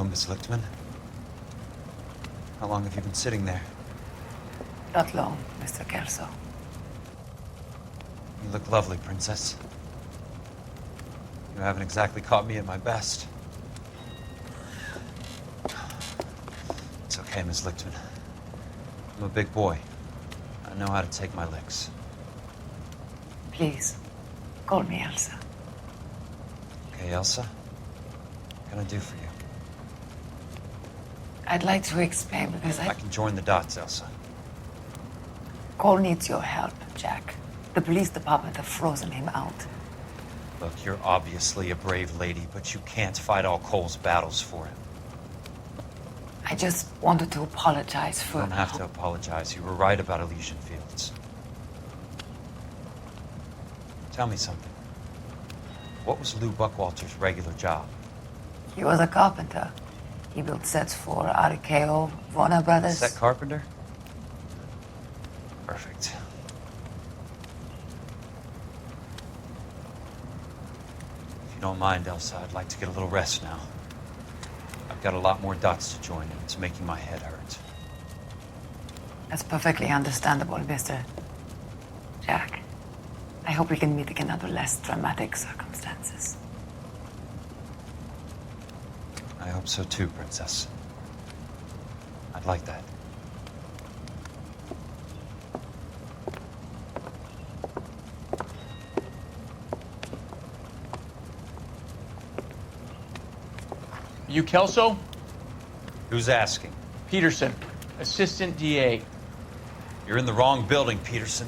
Miss Lichtman. How long have you been sitting there? Not long, Mr. Kelso. You look lovely, Princess. You haven't exactly caught me at my best. It's okay, Miss Lichtman. I'm a big boy. I know how to take my licks. Please, call me Elsa. Okay, Elsa? What can I do for you? I'd like to explain because I can join the dots, Elsa. Cole needs your help, Jack. The police department have frozen him out. Look, you're obviously a brave lady, but you can't fight all Cole's battles for him. I just wanted to apologize for... You don't have to apologize. You were right about Elysian Fields. Tell me something. What was Lou Buckwalter's regular job? He was a carpenter. He built sets for RKO, Warner Brothers. Set carpenter? Perfect. If you don't mind, Elsa, I'd like to get a little rest now. I've got a lot more dots to join, and it's making my head hurt. That's perfectly understandable, Mr. Jack. I hope we can meet again under less dramatic circumstances. I hope so too, Princess. I'd like that. You Kelso? Who's asking? Peterson, Assistant DA. You're in the wrong building, Peterson.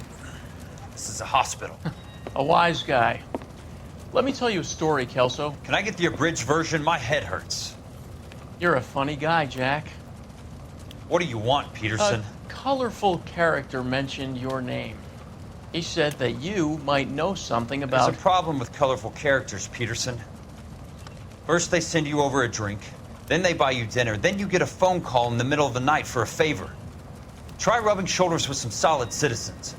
This is a hospital. A wise guy. Let me tell you a story, Kelso. Can I get the abridged version? My head hurts. You're a funny guy, Jack. What do you want, Peterson? A colorful character mentioned your name. He said that you might know something about... There's a problem with colorful characters, Peterson. First they send you over a drink, then they buy you dinner, then you get a phone call in the middle of the night for a favor. Try rubbing shoulders with some solid citizens.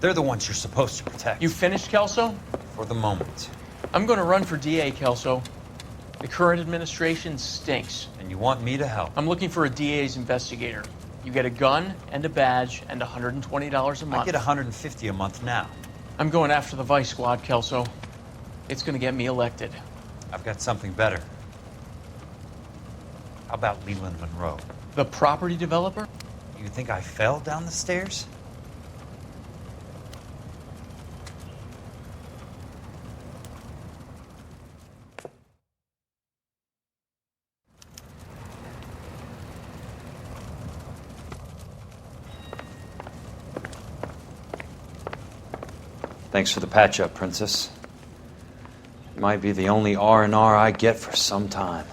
They're the ones you're supposed to protect. You finished, Kelso? For the moment. I'm going to run for DA, Kelso. The current administration stinks. And you want me to help? I'm looking for a DA's investigator. You get a gun and a badge and $120 a month. I get $150 a month now. I'm going after the Vice Squad, Kelso. It's going to get me elected. I've got something better. How about Leland Monroe? The property developer? You think I fell down the stairs? Thanks for the patch-up, Princess. It might be the only R&R I get for some time.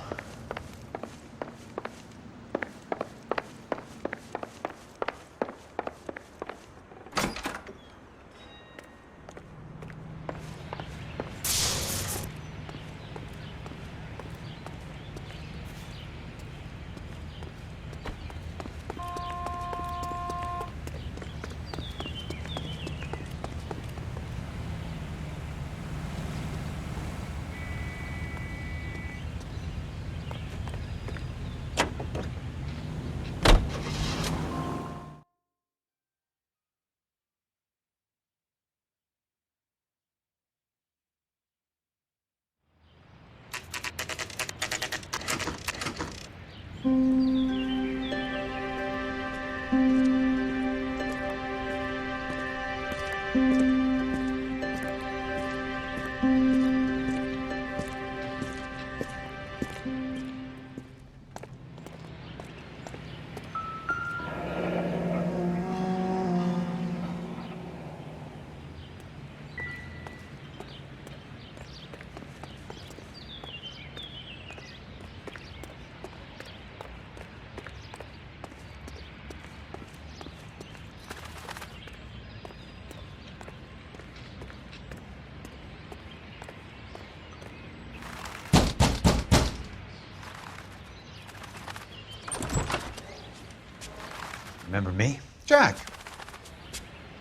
Remember me? Jack,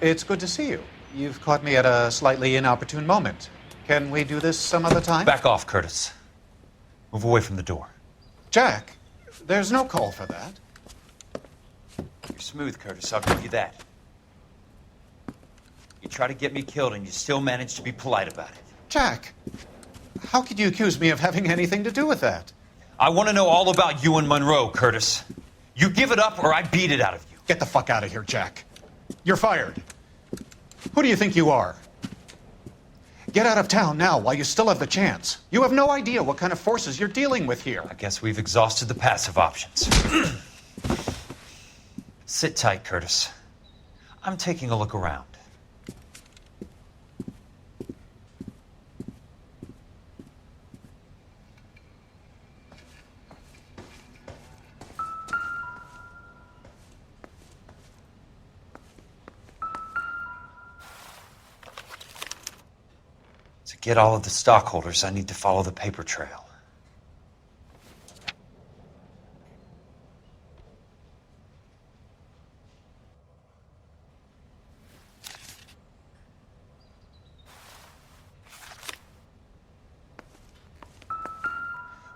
it's good to see you. You've caught me at a slightly inopportune moment. Can we do this some other time? Back off, Curtis. Move away from the door. Jack, there's no call for that. You're smooth, Curtis, I'll give you that. You try to get me killed and you still manage to be polite about it. Jack, how could you accuse me of having anything to do with that? I want to know all about you and Monroe, Curtis. You give it up or I beat it out of you. Get the fuck out of here, Jack. You're fired. Who do you think you are? Get out of town now while you still have the chance. You have no idea what kind of forces you're dealing with here. I guess we've exhausted the passive options. Sit tight, Curtis. I'm taking a look around. To get all of the stockholders, I need to follow the paper trail.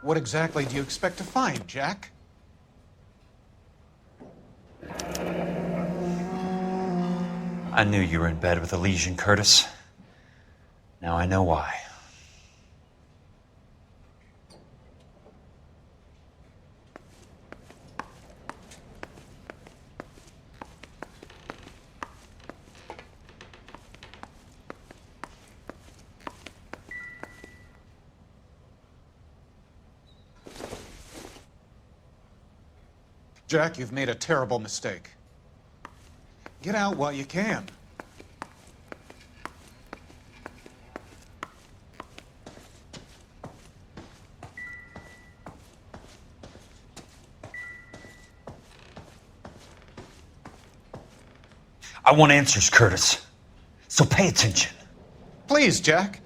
What exactly do you expect to find, Jack? I knew you were in bed with a lesion, Curtis. Now I know why. Jack, you've made a terrible mistake. Get out while you can. I want answers, Curtis. So pay attention. Please, Jack.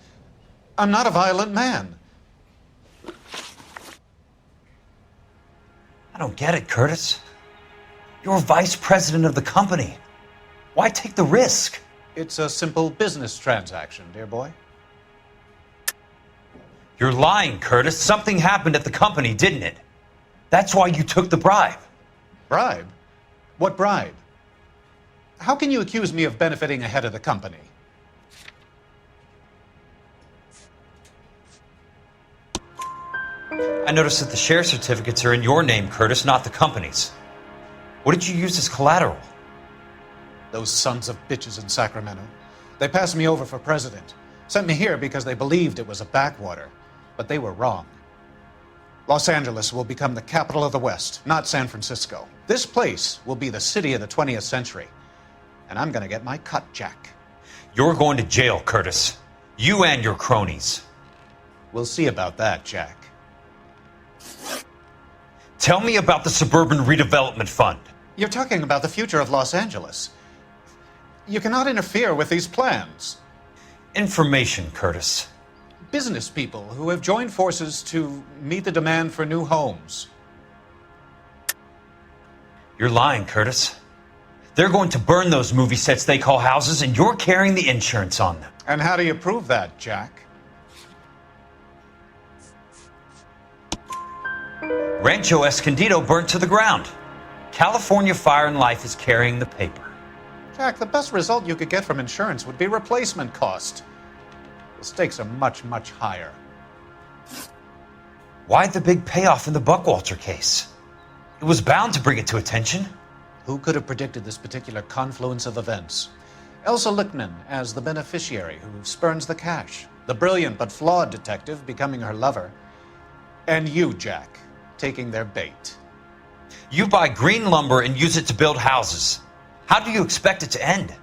I'm not a violent man. I don't get it, Curtis. You're vice president of the company. Why take the risk? It's a simple business transaction, dear boy. You're lying, Curtis. Something happened at the company, didn't it? That's why you took the bribe. Bribe? What bribe? How can you accuse me of benefiting ahead of the company? I noticed that the share certificates are in your name, Curtis, not the company's. What did you use as collateral? Those sons of bitches in Sacramento. They passed me over for president. Sent me here because they believed it was a backwater. But they were wrong. Los Angeles will become the capital of the West, not San Francisco. This place will be the city of the 20th century. And I'm gonna get my cut, Jack. You're going to jail, Curtis. You and your cronies. We'll see about that, Jack. Tell me about the Suburban Redevelopment Fund. You're talking about the future of Los Angeles. You cannot interfere with these plans. Information, Curtis. Business people who have joined forces to meet the demand for new homes. You're lying, Curtis. They're going to burn those movie sets they call houses, and you're carrying the insurance on them. And how do you prove that, Jack? Rancho Escondido burnt to the ground. California Fire and Life is carrying the paper. Jack, the best result you could get from insurance would be replacement cost. The stakes are much, much higher. Why the big payoff in the Buckwalter case? It was bound to bring it to attention. Who could have predicted this particular confluence of events? Elsa Lichtman as the beneficiary who spurns the cash. The brilliant but flawed detective becoming her lover. And you, Jack, taking their bait. You buy green lumber and use it to build houses. How do you expect it to end?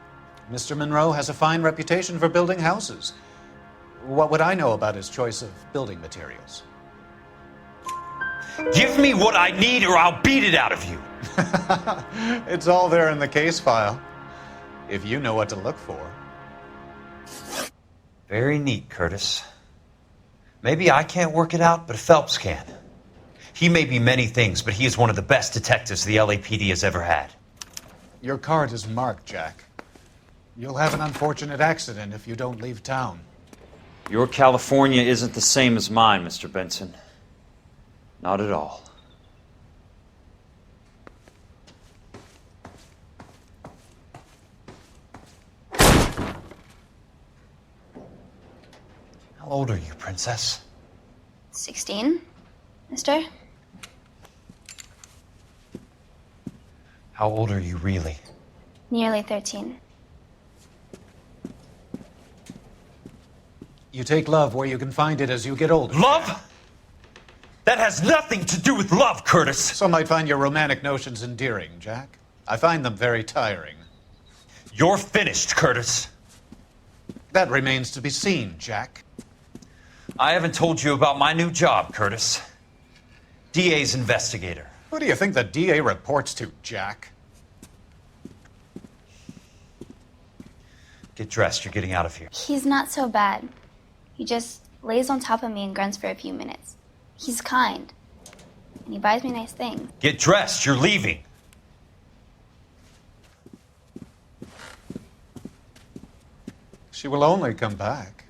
Mr. Monroe has a fine reputation for building houses. What would I know about his choice of building materials? Give me what I need or I'll beat it out of you. It's all there in the case file, if you know what to look for. Very neat, Curtis. Maybe I can't work it out, but Phelps can. He may be many things, but he is one of the best detectives the LAPD has ever had. Your card is marked, Jack. You'll have an unfortunate accident if you don't leave town. Your California isn't the same as mine, Mr. Benson. Not at all. How old are you, Princess? 16, mister? How old are you really? Nearly 13. You take love where you can find it as you get older. Love? That has nothing to do with love, Curtis. Some might find your romantic notions endearing, Jack. I find them very tiring. You're finished, Curtis. That remains to be seen, Jack. I haven't told you about my new job, Curtis. DA's investigator. Who do you think the DA reports to, Jack? Get dressed, you're getting out of here. He's not so bad. He just lays on top of me and grunts for a few minutes. He's kind. And he buys me nice things. Get dressed, you're leaving. She will only come back.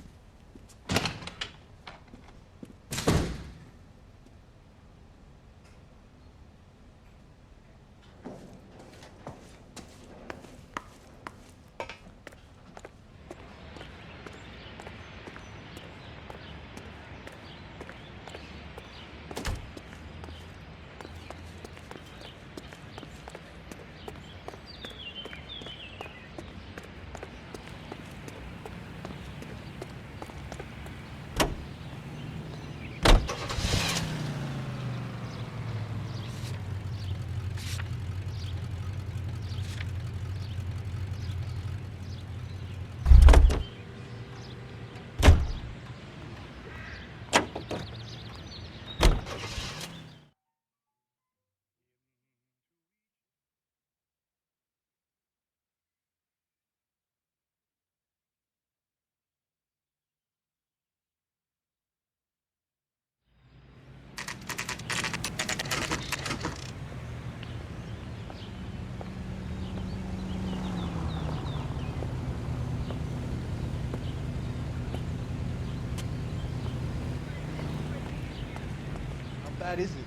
How bad is it?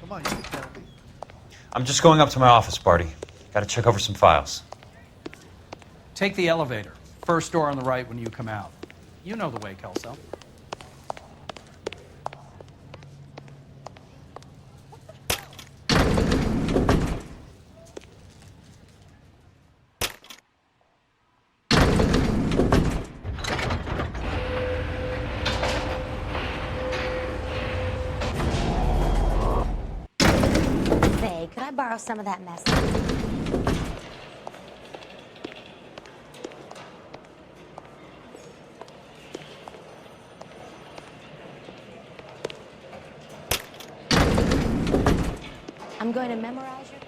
Come on, you can tell me. I'm just going up to my office, Barty. Gotta check over some files. Take the elevator. First door on the right when you come out. You know the way, Kelso. Say, could I borrow some of that mess? I'm going to memorize your...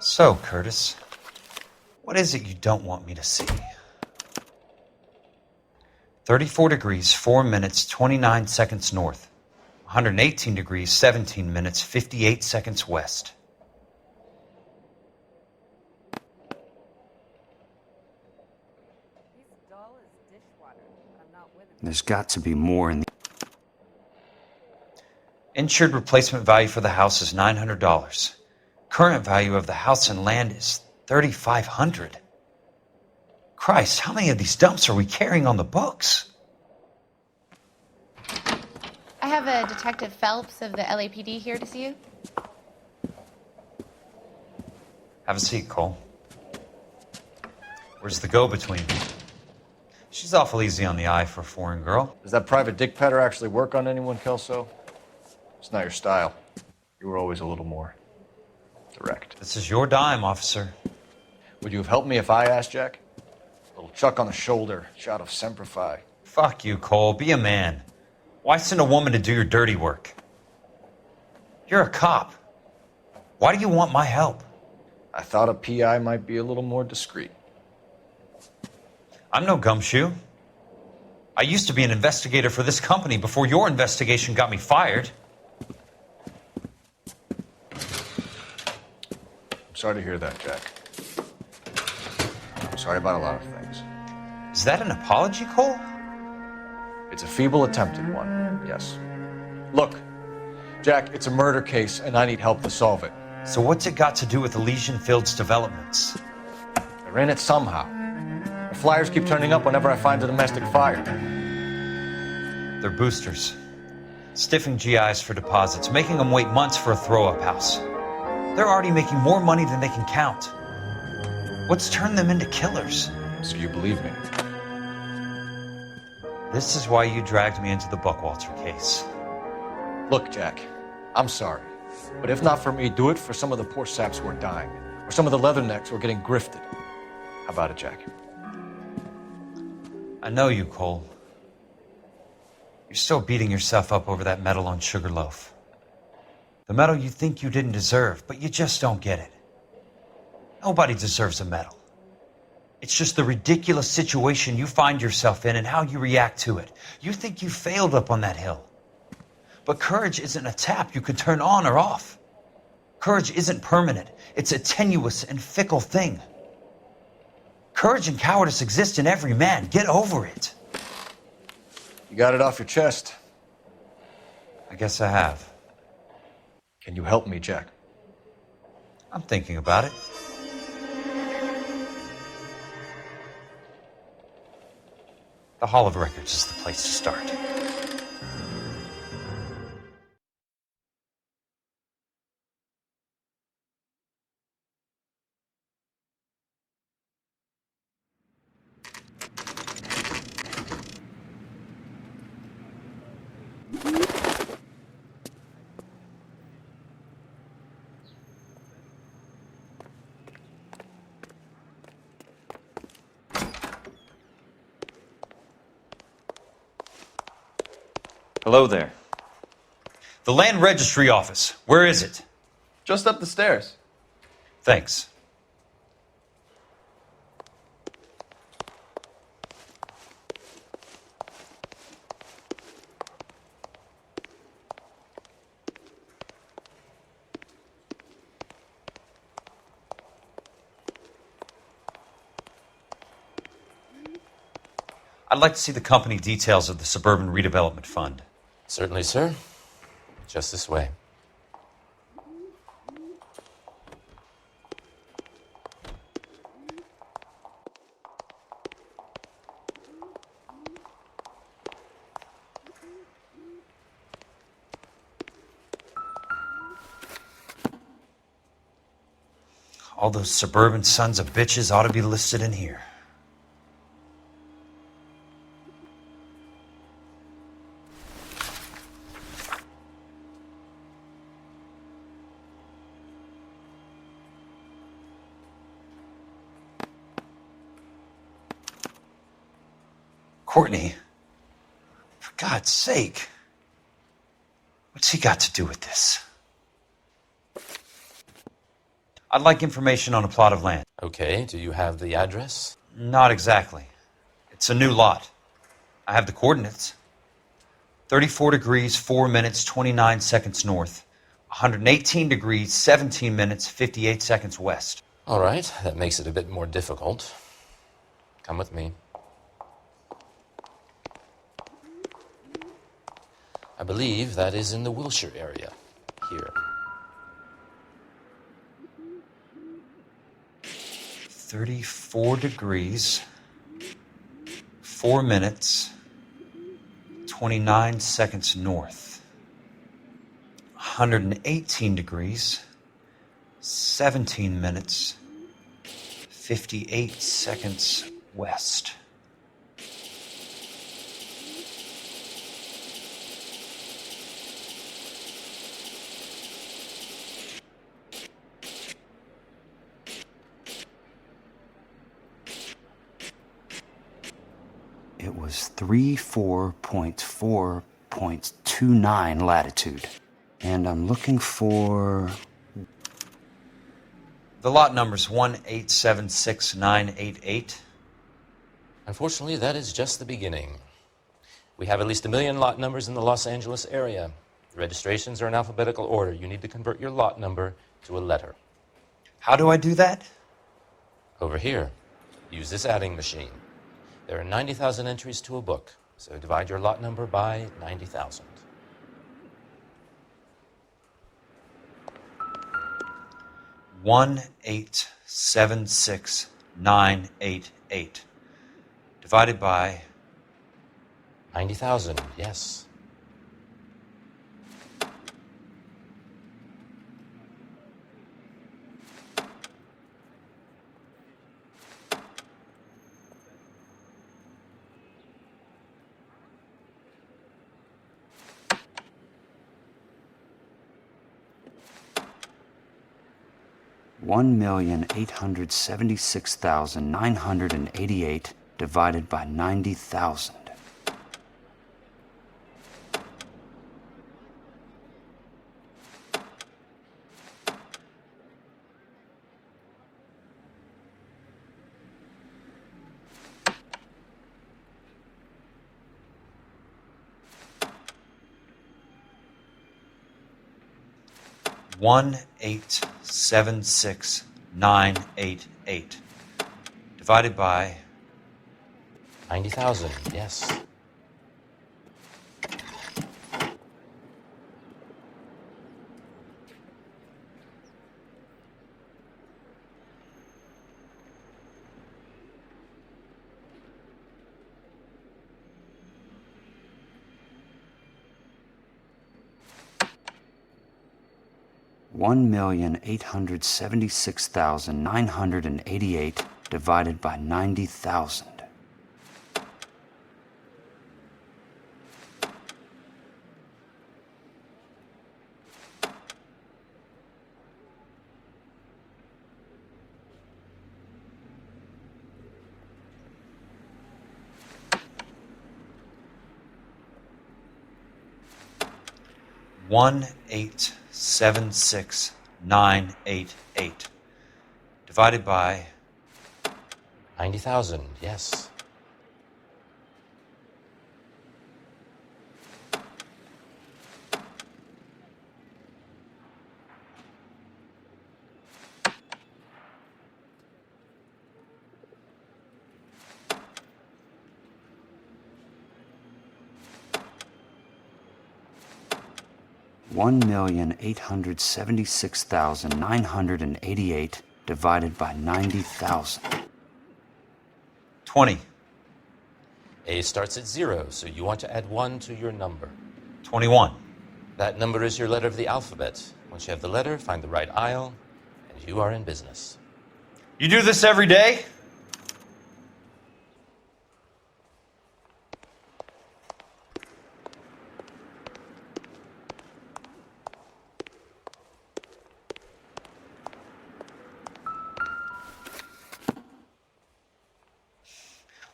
So, Curtis, what is it you don't want me to see? 34 degrees, 4 minutes, 29 seconds north. 118 degrees, 17 minutes, 58 seconds west. There's got to be more in the... Insured replacement value for the house is $900. Current value of the house and land is $3,500. Christ, how many of these dumps are we carrying on the books? I have a Detective Phelps of the LAPD here to see you. Have a seat, Cole. Where's the go-between? She's awful easy on the eye for a foreign girl. Does that private dick petter actually work on anyone, Kelso? It's not your style. You were always a little more direct. This is your dime, officer. Would you have helped me if I asked, Jack? A little chuck on the shoulder, shot of Semper Fi. Fuck you, Cole. Be a man. Why send a woman to do your dirty work? You're a cop. Why do you want my help? I thought a PI might be a little more discreet. I'm no gumshoe. I used to be an investigator for this company before your investigation got me fired. I'm sorry to hear that, Jack. I'm sorry about a lot of things. Is that an apology, Cole? It's a feeble attempted one, yes. Look, Jack, it's a murder case, and I need help to solve it. So what's it got to do with Elysian Fields developments? They're in it somehow. The flyers keep turning up whenever I find a domestic fire. They're boosters. Stiffing GIs for deposits, making them wait months for a throw-up house. They're already making more money than they can count. What's turned them into killers? So you believe me? This is why you dragged me into the Buckwalter case. Look, Jack, I'm sorry. But if not for me, do it for some of the poor saps who are dying. Or some of the leathernecks who are getting grifted. How about it, Jack? I know you, Cole. You're still beating yourself up over that medal on Sugarloaf. The medal you think you didn't deserve, but you just don't get it. Nobody deserves a medal. It's just the ridiculous situation you find yourself in and how you react to it. You think you failed up on that hill. But courage isn't a tap you can turn on or off. Courage isn't permanent. It's a tenuous and fickle thing. Courage and cowardice exist in every man. Get over it. You got it off your chest. I guess I have. Can you help me, Jack? I'm thinking about it. The Hall of Records is the place to start. Hello there. The Land Registry Office. Where is it? Just up the stairs. Thanks. I'd like to see the company details of the Suburban Redevelopment Fund. Certainly, sir. Just this way. All those suburban sons of bitches ought to be listed in here. Courtney, for God's sake, what's he got to do with this? I'd like information on a plot of land. Okay, do you have the address? Not exactly. It's a new lot. I have the coordinates. 34 degrees, 4 minutes, 29 seconds north. 118 degrees, 17 minutes, 58 seconds west. All right, that makes it a bit more difficult. Come with me. I believe that is in the Wilshire area, here. 34 degrees, 4 minutes, 29 seconds north. 118 degrees, 17 minutes, 58 seconds west. It was 34.4.29 latitude. And I'm looking for... The lot number's 1876988. Unfortunately, that is just the beginning. We have at least 1 million lot numbers in the Los Angeles area. The registrations are in alphabetical order. You need to convert your lot number to a letter. How do I do that? Over here. Use this adding machine. There are 90,000 entries to a book, so divide your lot number by 90,000. One 876 988. Divided by 90,000, yes. $1,876,988 divided by 90,000. $1,876,988 divided by 90,000, yes. $1,876,988 divided by 90,000. $1,876,988 divided by 90,000, yes. $1,876,988 divided by 90,000. 20. A starts at 0, so you want to add 1 to your number. 21. That number is your letter of the alphabet. Once you have the letter, find the right aisle, and you are in business. You do this every day?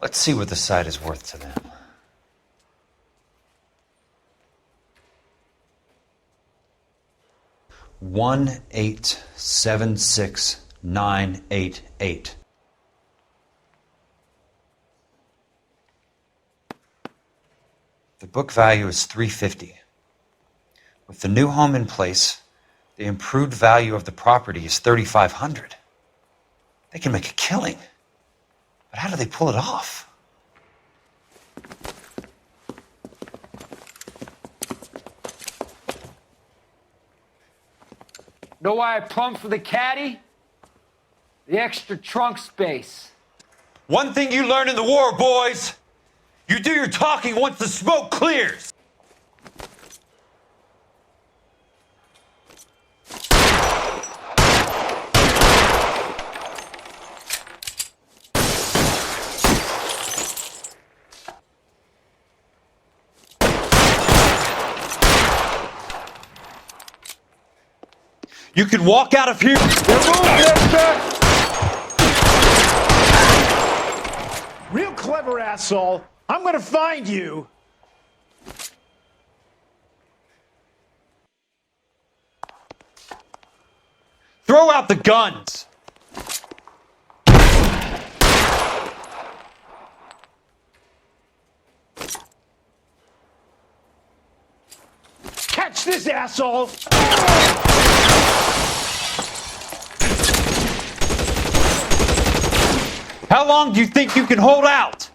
Let's see what the site is worth to them. $1,876,988. The book value is $350. With the new home in place, the improved value of the property is $3,500. They can make a killing. But how do they pull it off? Know why I plumbed for the caddy? The extra trunk space. One thing you learn in the war, boys. You do your talking once the smoke clears. You can walk out of here. Real clever, asshole. I'm gonna find you. Throw out the guns. Catch this, asshole. How long do you think you can hold out?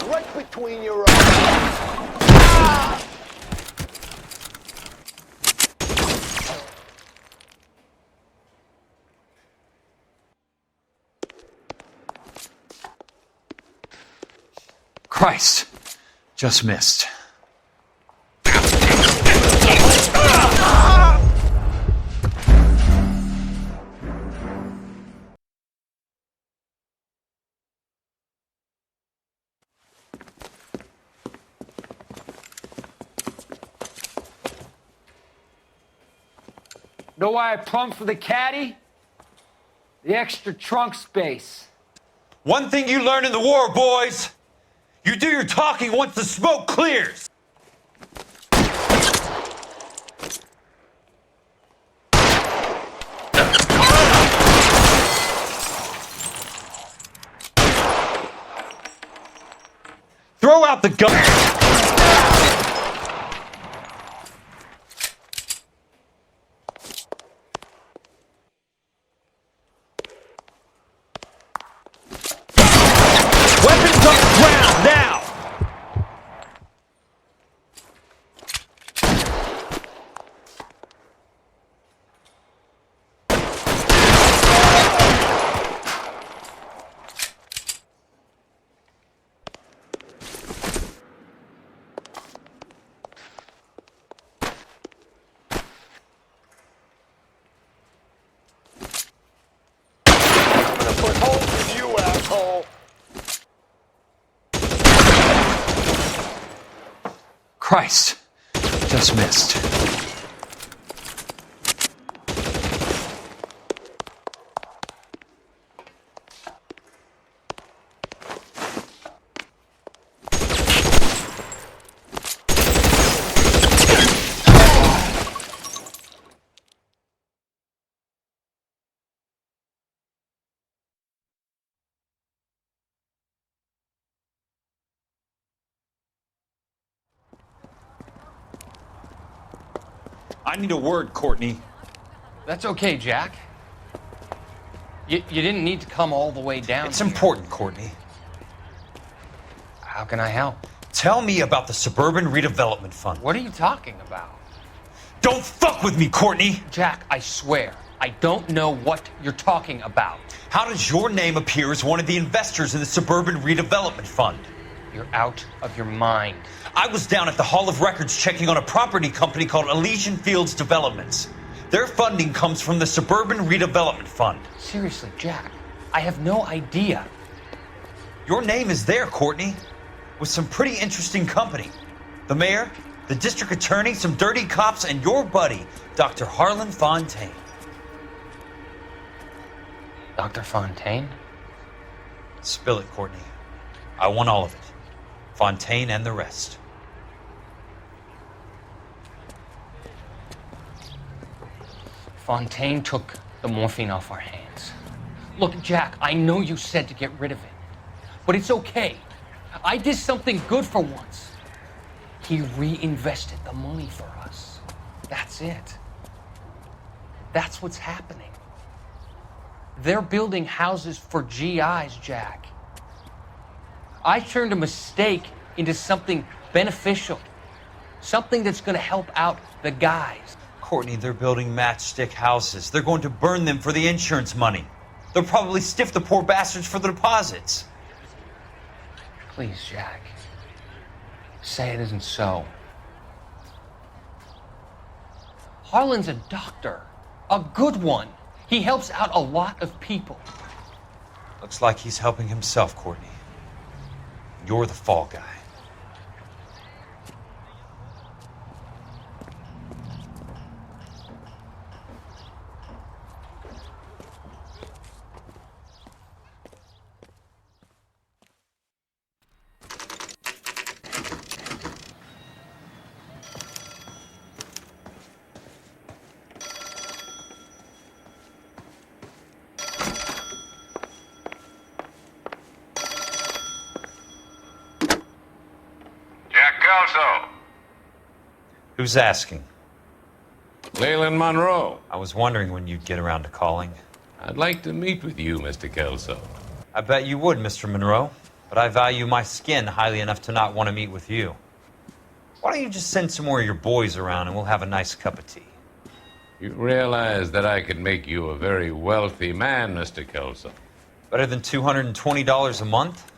Right between your eyes. Christ! Just missed. Know why I plumbed for the caddy? The extra trunk space. One thing you learn in the war, boys! You do your talking once the smoke clears! Throw out the gun! Weapons on the ground, now! Put holes in you, asshole. Christ! Just missed. I need a word, Courtney. That's okay, Jack. You didn't need to come all the way down. It's important, Courtney. How can I help? Tell me about the Suburban Redevelopment Fund. What are you talking about? Don't fuck with me, Courtney! Jack, I swear, I don't know what you're talking about. How does your name appear as one of the investors in the Suburban Redevelopment Fund? You're out of your mind. I was down at the Hall of Records checking on a property company called Elysian Fields Developments. Their funding comes from the Suburban Redevelopment Fund. Seriously, Jack, I have no idea. Your name is there, Courtney, with some pretty interesting company. The mayor, the district attorney, some dirty cops, and your buddy, Dr. Harlan Fontaine. Dr. Fontaine? Spill it, Courtney. I want all of it. Fontaine and the rest. Fontaine took the morphine off our hands. Look, Jack, I know you said to get rid of it, but it's okay. I did something good for once. He reinvested the money for us. That's it. That's what's happening. They're building houses for GIs, Jack. I turned a mistake into something beneficial. Something that's going to help out the guys. Courtney, they're building matchstick houses. They're going to burn them for the insurance money. They'll probably stiff the poor bastards for the deposits. Please, Jack. Say it isn't so. Harlan's a doctor. A good one. He helps out a lot of people. Looks like he's helping himself, Courtney. You're the fall guy. Who's asking? Leland Monroe. I was wondering when you'd get around to calling. I'd like to meet with you, Mr. Kelso. I bet you would, Mr. Monroe. But I value my skin highly enough to not want to meet with you. Why don't you just send some more of your boys around and we'll have a nice cup of tea? You realize that I could make you a very wealthy man, Mr. Kelso. Better than $220 a month?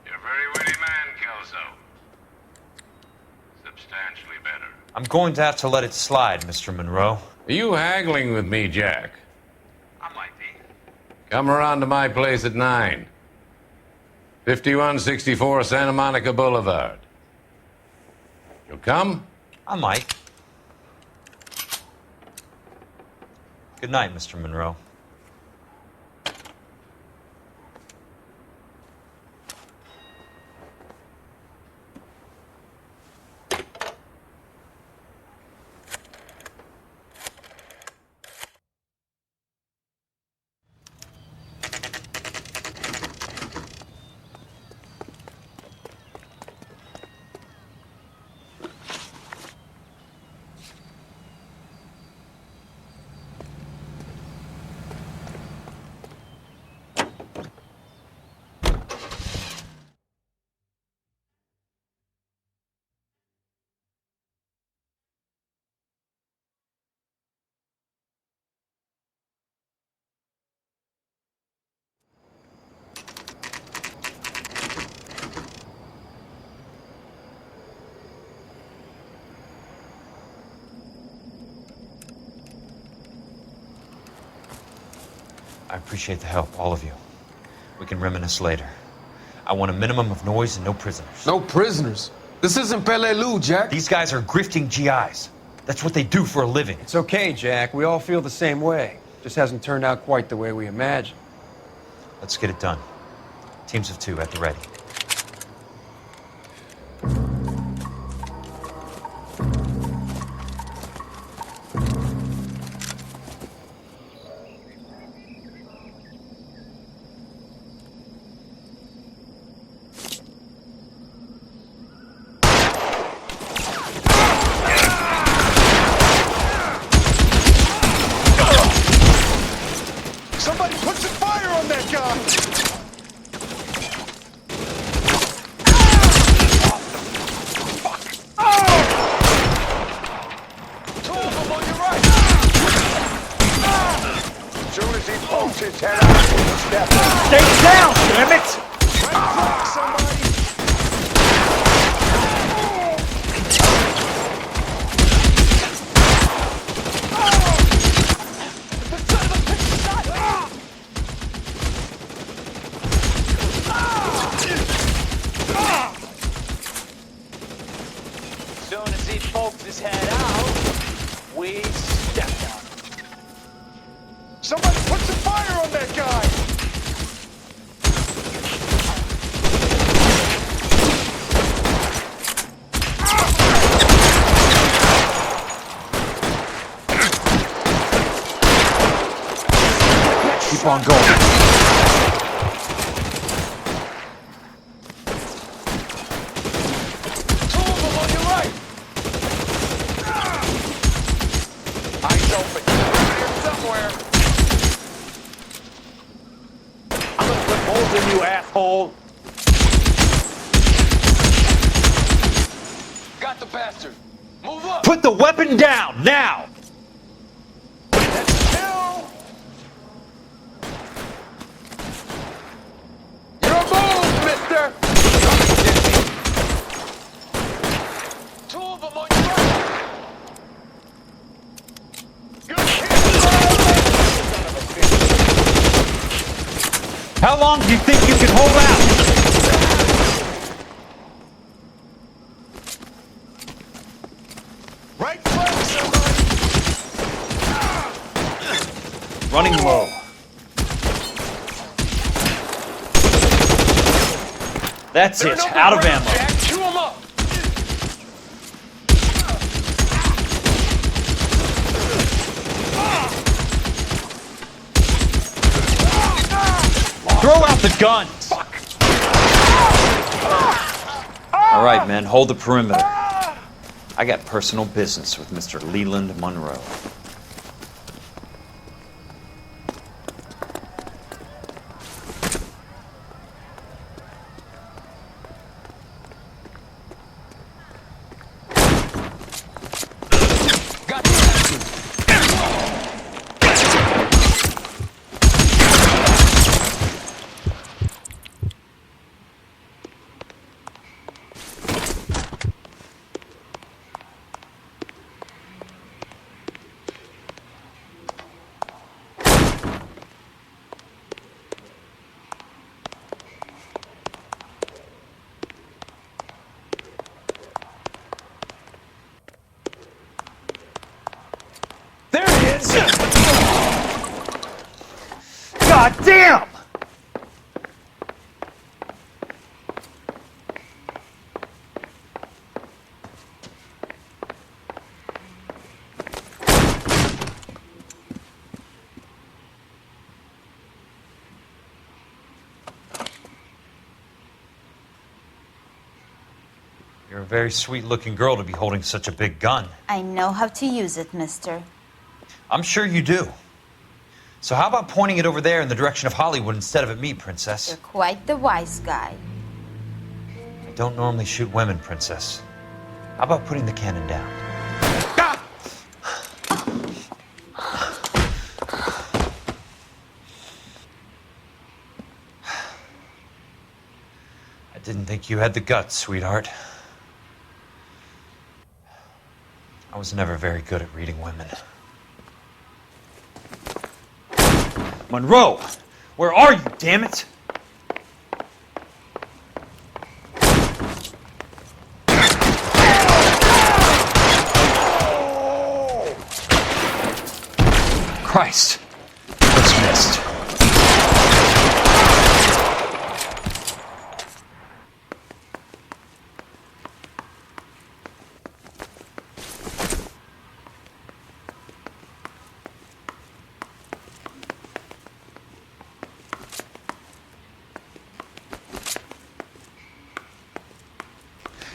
Your I'm going to have to let it slide, Mr. Monroe. Are you haggling with me, Jack? I might be. Come around to my place at 9. 5164 Santa Monica Boulevard. You'll come? I might. Good night, Mr. Monroe. I appreciate the help, all of you. We can reminisce later. I want a minimum of noise and no prisoners. No prisoners? This isn't Peleliu, Jack. These guys are grifting GIs. That's what they do for a living. It's okay, Jack. We all feel the same way. Just hasn't turned out quite the way we imagined. Let's get it done. Teams of 2 at the ready. Somebody put some fire on that guy! Two of them on your right! As soon as he pokes his head out, step in. Stay down, damn it! Right flank, somebody! Soon as he pokes his head out, we stepped on him. Somebody put some fire on that guy! Keep on going. Two of them on your right! Eyes open. Here somewhere. I'm gonna put holes in you, asshole. Got the bastard. Move up! Put the weapon down, now! Kill! Your move, mister! Two of them on your right! You can't How long do you think you can hold out? right flank, somebody! Running low. That's it, out of ammo. Jack, chew him up! Throw out the guns! All right, men, hold the perimeter. I got personal business with Mr. Leland Monroe. God damn! You're a very sweet-looking girl to be holding such a big gun. I know how to use it, mister. I'm sure you do. So how about pointing it over there in the direction of Hollywood instead of at me, Princess? You're quite the wise guy. I don't normally shoot women, Princess. How about putting the cannon down? I didn't think you had the guts, sweetheart. I was never very good at reading women. Monroe! Where are you, damn it? Christ. Just missed.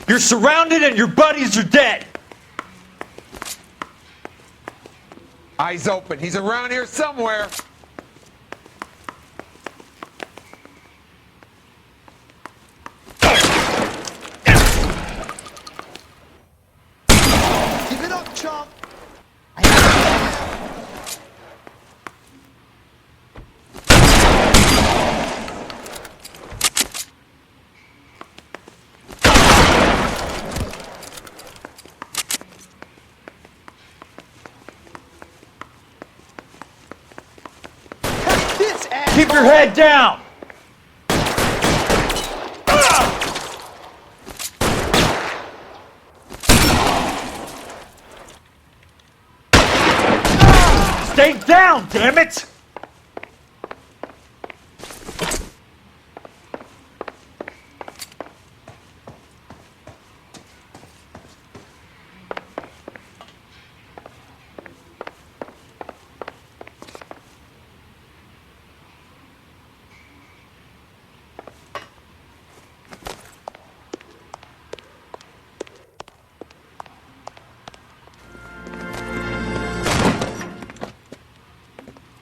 You're surrounded and your buddies are dead. Eyes open. He's around here somewhere. Keep it up, chump. Keep your head down! Stay down, damn it!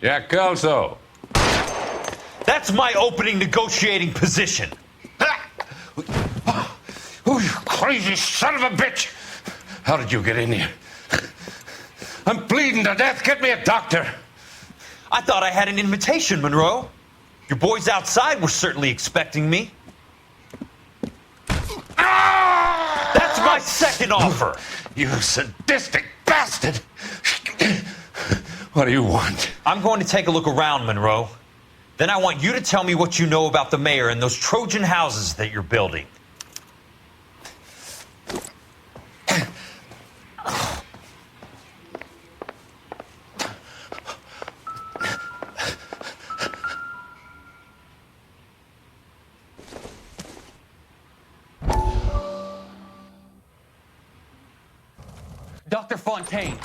Jack Kelso. That's my opening negotiating position. Oh, you crazy son of a bitch! How did you get in here? I'm bleeding to death. Get me a doctor. I thought I had an invitation, Monroe. Your boys outside were certainly expecting me. That's my second offer. You sadistic bastard! What do you want? I'm going to take a look around, Monroe. Then I want you to tell me what you know about the mayor and those Trojan houses that you're building. Dr. Fontaine,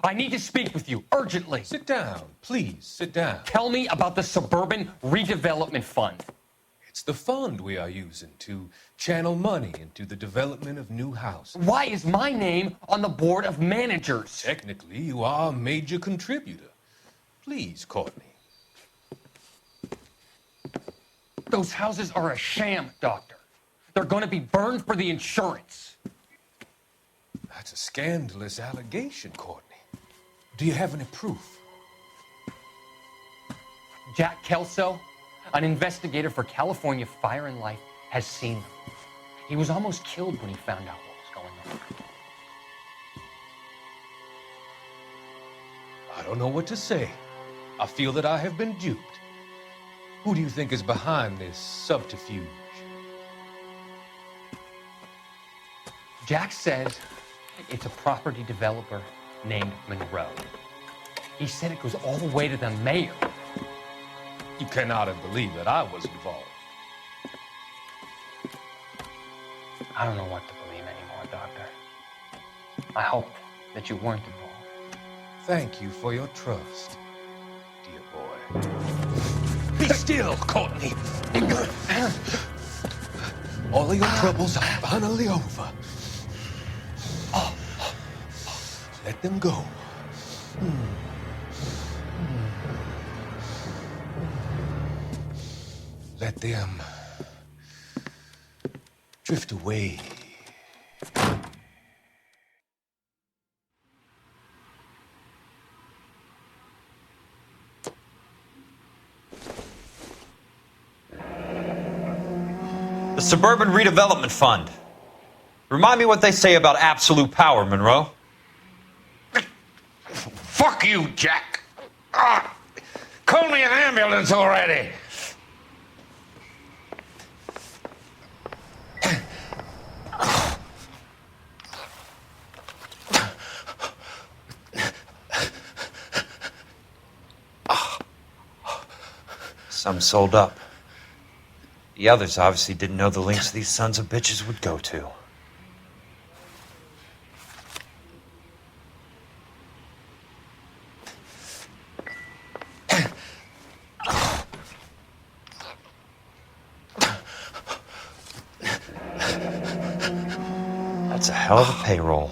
I need to speak with you urgently. Sit down, please, sit down. Tell me about the Suburban Redevelopment Fund. It's the fund we are using to channel money into the development of new houses. Why is my name on the board of managers? Technically, you are a major contributor. Please, Courtney. Those houses are a sham, Doctor. They're going to be burned for the insurance. That's a scandalous allegation, Courtney. Do you have any proof? Jack Kelso, an investigator for California Fire and Life, has seen them. He was almost killed when he found out what was going on. I don't know what to say. I feel that I have been duped. Who do you think is behind this subterfuge? Jack says it's a property developer named Monroe. He said it goes all the way to the mayor. You cannot believe that I was involved. I don't know what to believe anymore, Doctor. I hoped that you weren't involved. Thank you for your trust, dear boy. Be still, Courtney. All of your troubles are finally over. Let them go. Let them drift away. The Suburban Redevelopment Fund. Remind me what they say about absolute power, Monroe. Fuck you, Jack. Call me an ambulance already. Some sold up. The others obviously didn't know the lengths these sons of bitches would go to. That's a hell of a payroll.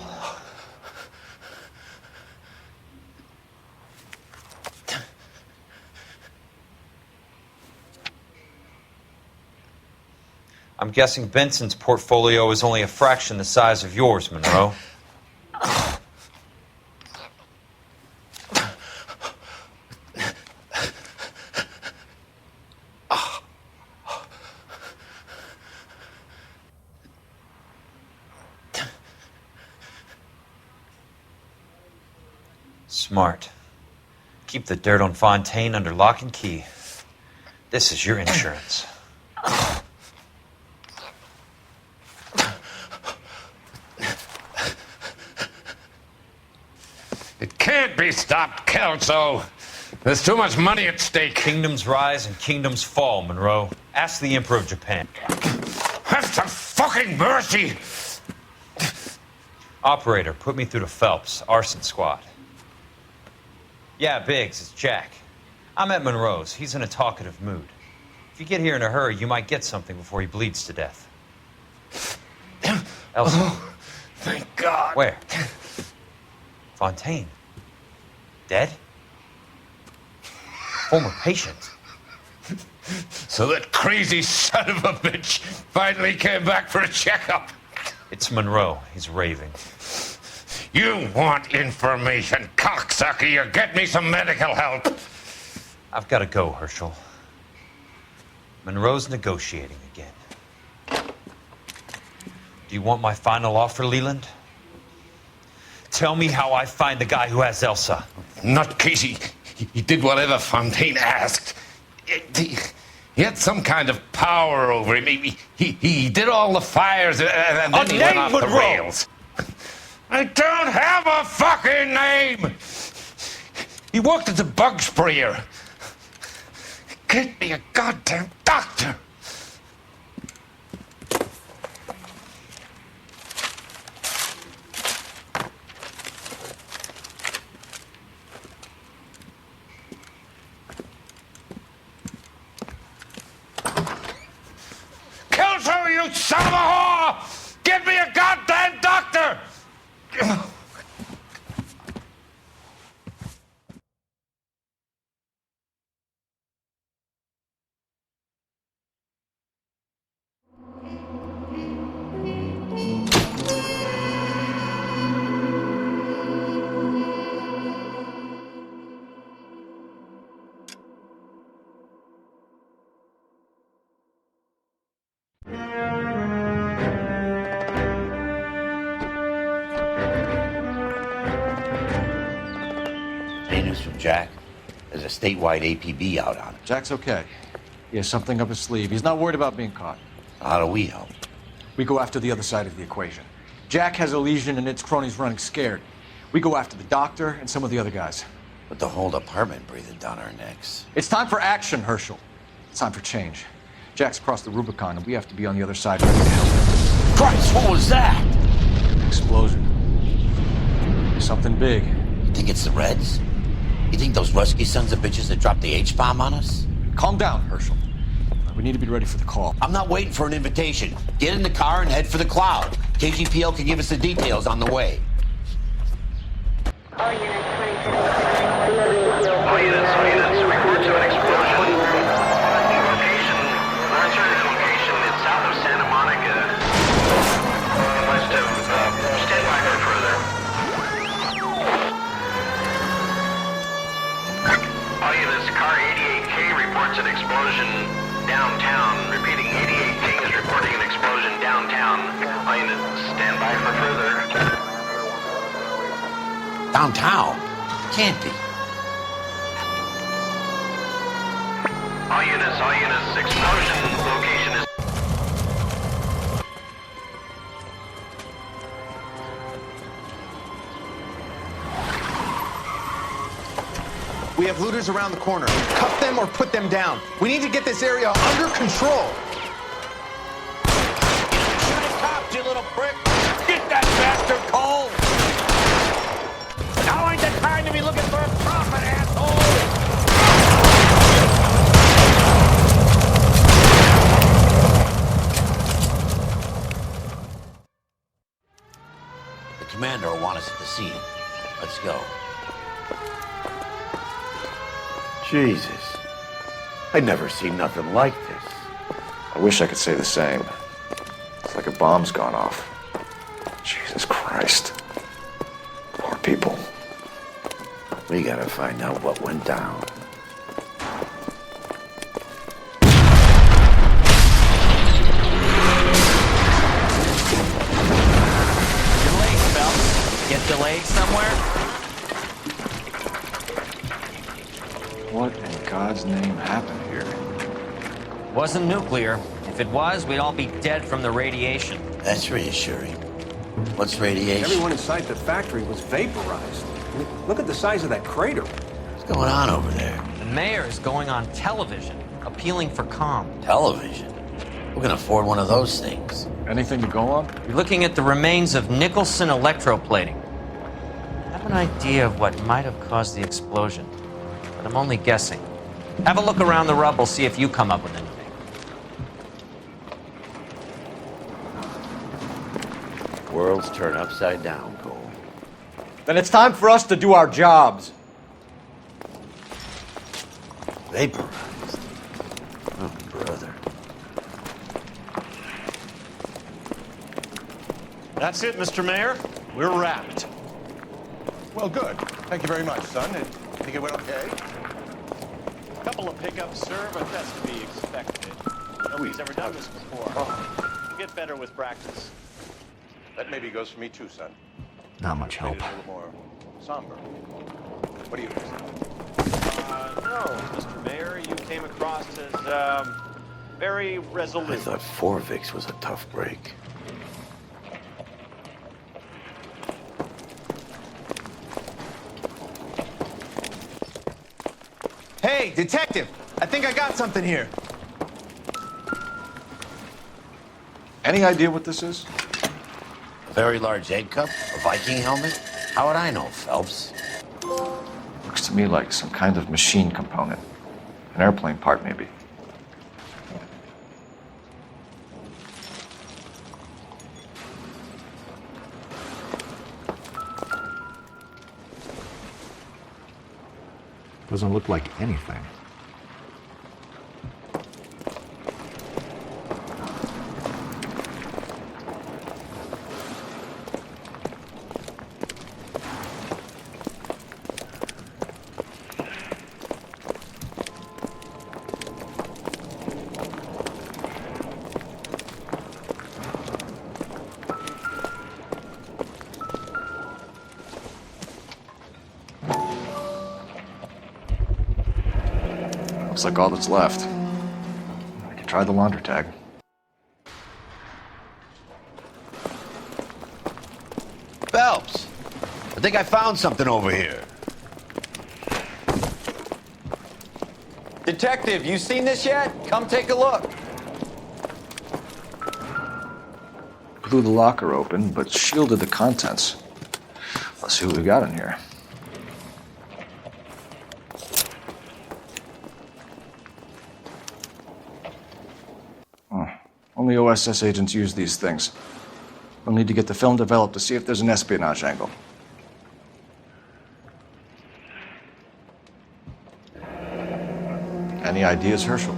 I'm guessing Benson's portfolio is only a fraction the size of yours, Monroe. Smart. Keep the dirt on Fontaine under lock and key. This is your insurance. It can't be stopped, Kelso. There's too much money at stake. Kingdoms rise and kingdoms fall, Monroe. Ask the Emperor of Japan. Have some fucking mercy! Operator, put me through to Phelps, Arson Squad. Yeah, Biggs, it's Jack. I'm at Monroe's. He's in a talkative mood. If you get here in a hurry, you might get something before he bleeds to death. Elsa. Oh, thank God. Where? Fontaine. Dead? Former patient. So that crazy son of a bitch finally came back for a checkup. It's Monroe. He's raving. You want information, cocksucker. You get me some medical help. I've got to go, Herschel. Monroe's negotiating again. Do you want my final offer, Leland? Tell me how I find the guy who has Elsa. Nutcase, he did whatever Fontaine asked. He had some kind of power over him. He did all the fires and then he went off the rails. I don't have a fucking name! He worked as a bug sprayer. Get me a goddamn doctor! Kelso, you son of a whore! Get me a goddamn doctor! From Jack. There's a statewide APB out on him. Jack's okay. He has something up his sleeve. He's not worried about being caught. How do we help? We go after the other side of the equation. Jack has a legion and its cronies running scared. We go after the doctor and some of the other guys. With the whole department breathing down our necks. It's time for action, Herschel. It's time for change. Jack's crossed the Rubicon, and we have to be on the other side ready to help. Christ, what was that? Explosion. Something big. You think it's the Reds? You think those Rusky sons of bitches that dropped the H-bomb on us? Calm down, Herschel. We need to be ready for the call. I'm not waiting for an invitation. Get in the car and head for the cloud. KGPL can give us the details on the way. All units, report to an explosion. Our target location is south of Santa Monica, west of, stand by for further. All units, car 88K reports an explosion downtown. Repeating, 88K is reporting an explosion downtown. All units, stand by for further. Downtown? Can't be. All units, explosion location is... We have looters around the corner. Cuff them or put them down. We need to get this area under control. Shoot his cops, you little prick! Get that bastard cold! Now ain't the time to be looking for a profit, asshole! The commander will want us at the scene. Let's go. Jesus. I'd never seen nothing like this. I wish I could say the same. It's like a bomb's gone off. Jesus Christ. Poor people. We gotta find out what went down. You're late, Phelps. Get delayed somewhere? What in God's name happened here? Wasn't nuclear. If it was, we'd all be dead from the radiation. That's reassuring. What's radiation? Everyone inside the factory was vaporized. I mean, look at the size of that crater. What's going on over there? The mayor is going on television, appealing for calm. Television? Who can afford one of those things? Anything to go on? You're looking at the remains of Nicholson electroplating. I have an idea of what might have caused the explosion, but I'm only guessing. Have a look around the rubble, see if you come up with anything. Worlds turn upside down, Cole. Then it's time for us to do our jobs. Vaporized. Oh, brother. That's it, Mr. Mayor. We're wrapped. Well, good. Thank you very much, son. I think it went okay. Couple of pickups, sir, but that's to be expected. Nobody's ever done this before. You get better with practice. That maybe goes for me too, son. Not much help. A little more somber. What do you think? No, Mr. Mayor, you came across as, very resolute. I thought Forvix was a tough break. Hey, detective! I think I got something here. Any idea what this is? A very large egg cup? A Viking helmet? How would I know, Phelps? Looks to me like some kind of machine component. An airplane part, maybe. Doesn't look like anything. Looks like all that's left. I could try the launder tag. Phelps, I think I found something over here. Detective, you seen this yet? Come take a look. Blew the locker open, but shielded the contents. Let's see what we got in here. Only OSS agents use these things. We'll need to get the film developed to see if there's an espionage angle. Any ideas, Herschel?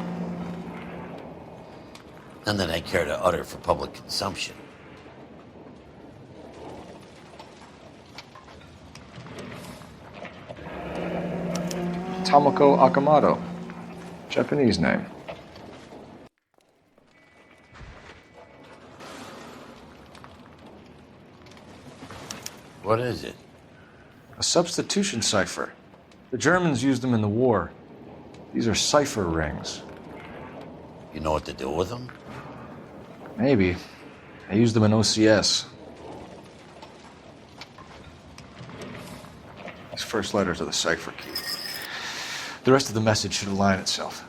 None that I care to utter for public consumption. Tomoko Akamoto. Japanese name. What is it? A substitution cipher. The Germans used them in the war. These are cipher rings. You know what to do with them? Maybe. I used them in OCS. These first letters are the cipher key. The rest of the message should align itself.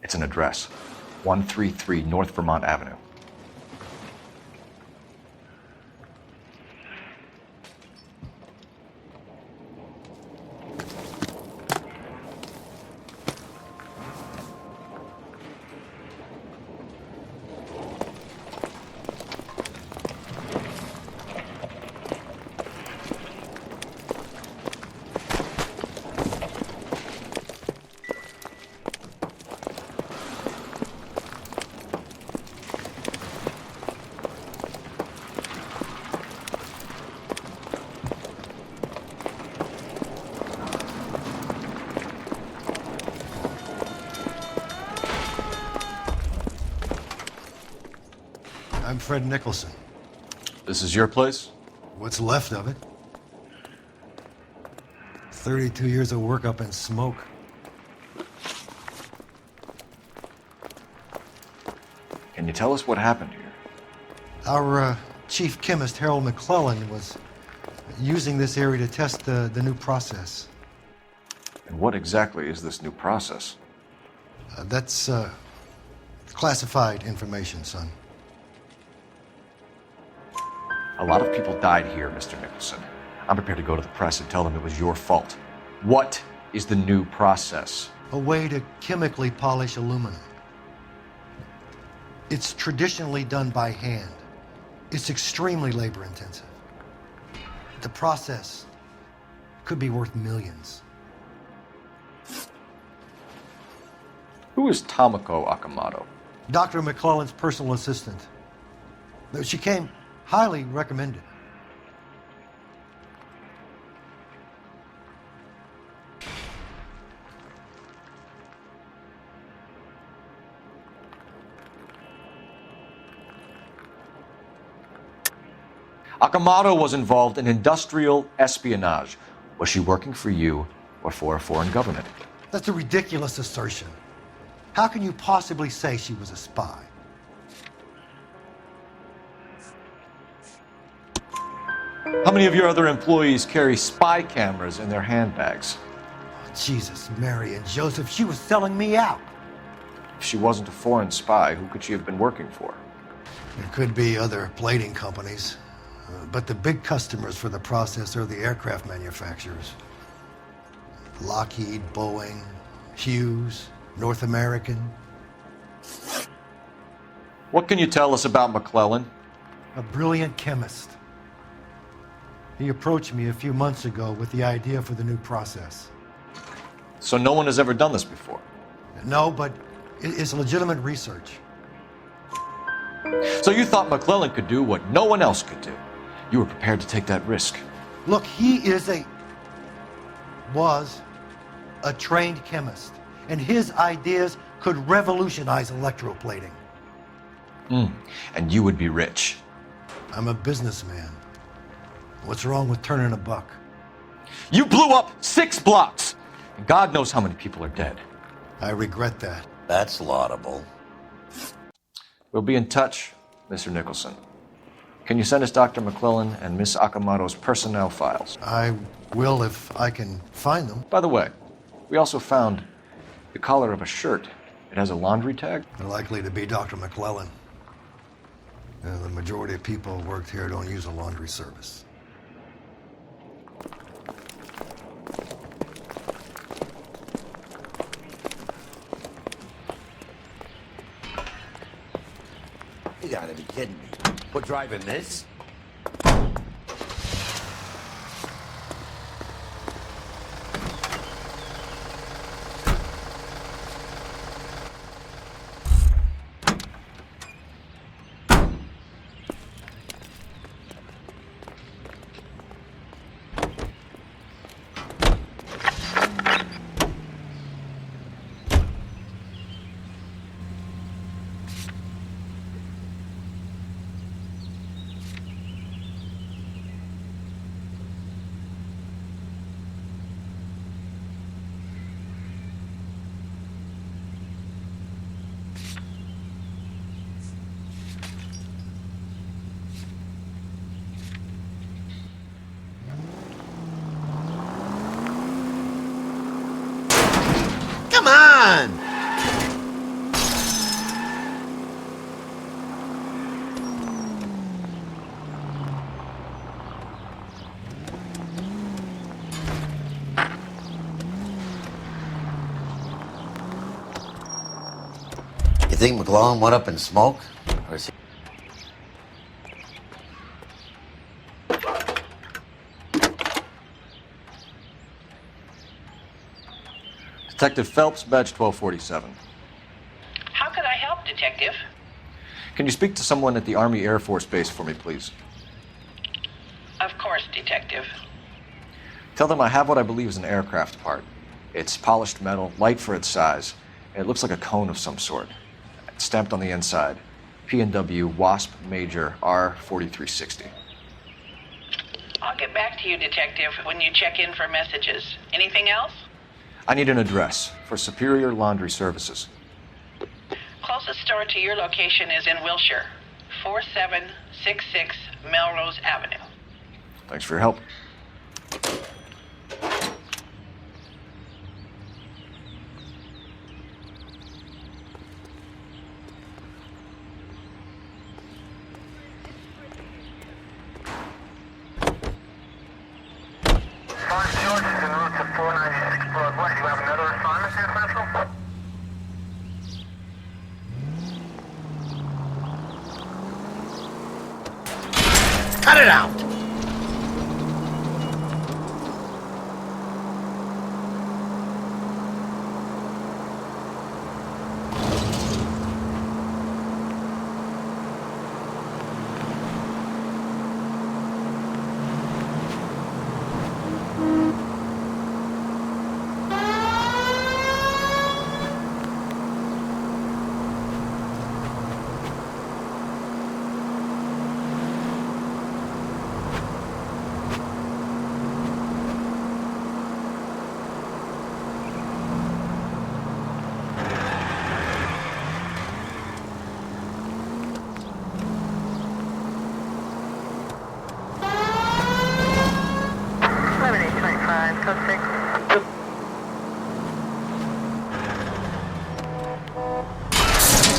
It's an address. 133 North Vermont Avenue. I'm Fred Nicholson. This is your place? What's left of it. 32 years of work up in smoke. Can you tell us what happened here? Our chief chemist, Harold McClellan, was using this area to test the new process. And what exactly is this new process? That's classified information, son. A lot of people died here, Mr. Nicholson. I'm prepared to go to the press and tell them it was your fault. What is the new process? A way to chemically polish aluminum. It's traditionally done by hand. It's extremely labor intensive. The process could be worth millions. Who is Tomoko Akamoto? Dr. McClellan's personal assistant. She came highly recommended. Akamoto was involved in industrial espionage. Was she working for you or for a foreign government? That's a ridiculous assertion. How can you possibly say she was a spy? How many of your other employees carry spy cameras in their handbags? Oh, Jesus, Mary and Joseph, she was selling me out. If she wasn't a foreign spy, who could she have been working for? There could be other plating companies, but the big customers for the process are the aircraft manufacturers. Lockheed, Boeing, Hughes, North American. What can you tell us about McClellan? A brilliant chemist. He approached me a few months ago with the idea for the new process. So no one has ever done this before? No, but it's legitimate research. So you thought McClellan could do what no one else could do? You were prepared to take that risk? Look, he was a trained chemist, and his ideas could revolutionize electroplating. And you would be rich? I'm a businessman. What's wrong with turning a buck? You blew up 6 blocks! And God knows how many people are dead. I regret that. That's laudable. We'll be in touch, Mr. Nicholson. Can you send us Dr. McClellan and Miss Akamoto's personnel files? I will if I can find them. By the way, we also found the collar of a shirt. It has a laundry tag? Likely to be Dr. McClellan. The majority of people who worked here don't use a laundry service. You gotta be kidding me. We're driving this? Come on! You think McClellan went up in smoke? Or is he... Detective Phelps, badge 1247. How could I help, Detective? Can you speak to someone at the Army Air Force Base for me, please? Of course, Detective. Tell them I have what I believe is an aircraft part. It's polished metal, light for its size, and it looks like a cone of some sort. It's stamped on the inside, P&W Wasp Major R4360. I'll get back to you, Detective, when you check in for messages. Anything else? I need an address for Superior Laundry Services. Closest store to your location is in Wilshire, 4766 Melrose Avenue. Thanks for your help. Cut it out!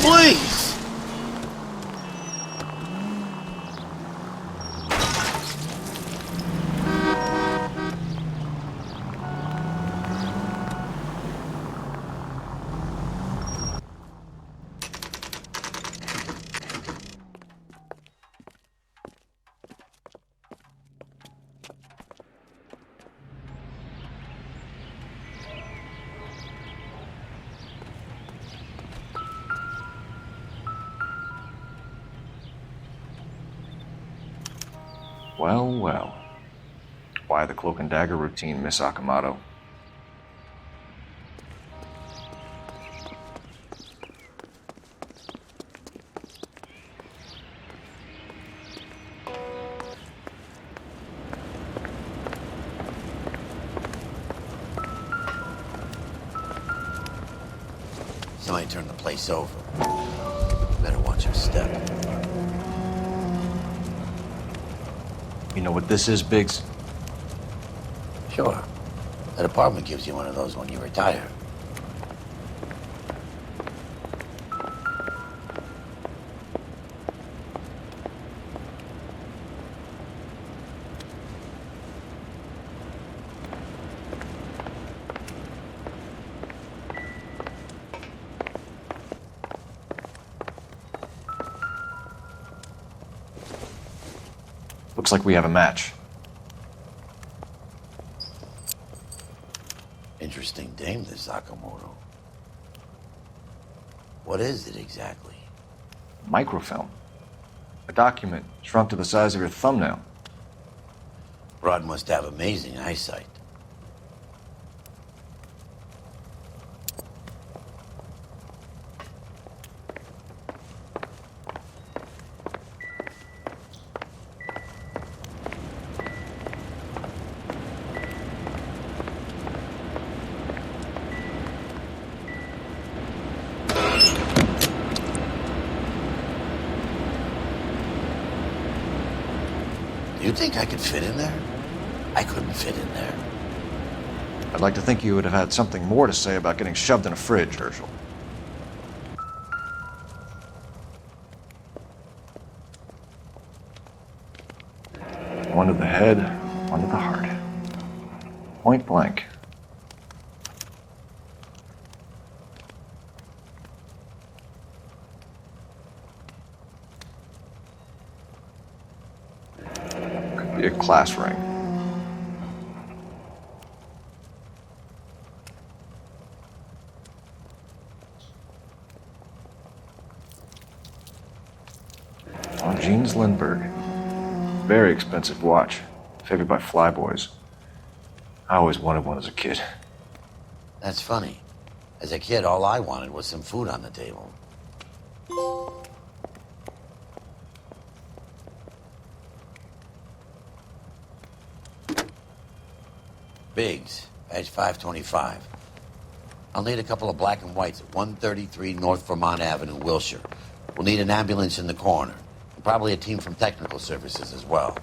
Please! Well, well. Why the cloak and dagger routine, Miss Akamoto? Somebody turned the place over. Better watch your step. You know what this is, Biggs? Sure. That apartment gives you one of those when you retire. Looks like we have a match. Interesting dame, this Sakamoto. What is it exactly? Microfilm. A document shrunk to the size of your thumbnail. Broad must have amazing eyesight. You think I could fit in there? I couldn't fit in there. I'd like to think you would have had something more to say about getting shoved in a fridge, Herschel. One to the head, one to the heart. Point blank. Could be a class ring. Jeans Lindbergh. Very expensive watch. Favored by flyboys. I always wanted one as a kid. That's funny. As a kid, all I wanted was some food on the table. Biggs, badge 525. I'll need a couple of black and whites at 133 North Vermont Avenue, Wilshire. We'll need an ambulance in the corner. And probably a team from technical services as well.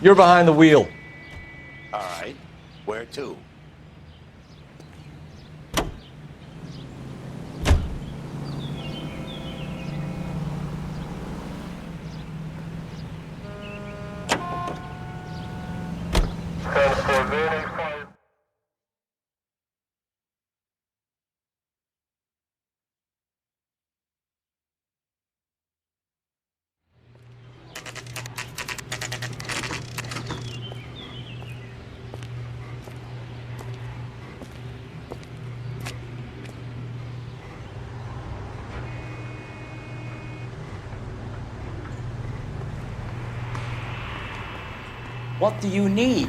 You're behind the wheel. All right. Where to? What do you need?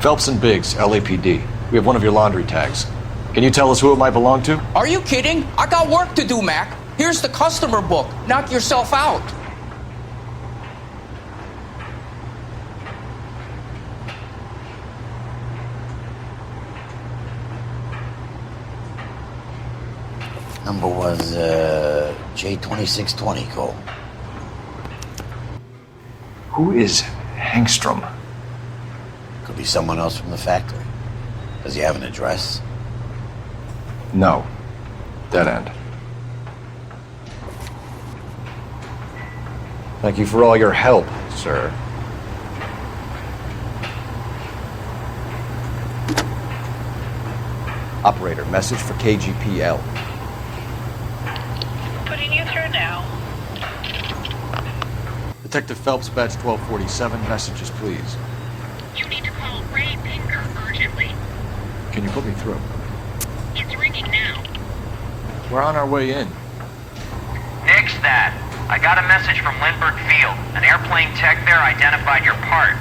Phelps and Biggs, LAPD. We have one of your laundry tags. Can you tell us who it might belong to? Are you kidding? I got work to do, Mac. Here's the customer book. Knock yourself out. Number was, J2620, Cole. Who is Hangstrom? Could be someone else from the factory. Does he have an address? No. Dead end. Thank you for all your help, sir. Operator, message for KGPL. Putting you through now. Detective Phelps, badge 1247, messages, please. You need to call Ray Pinker urgently. Can you put me through? It's ringing now. We're on our way in. Nix that. I got a message from Lindbergh Field. An airplane tech there identified your part.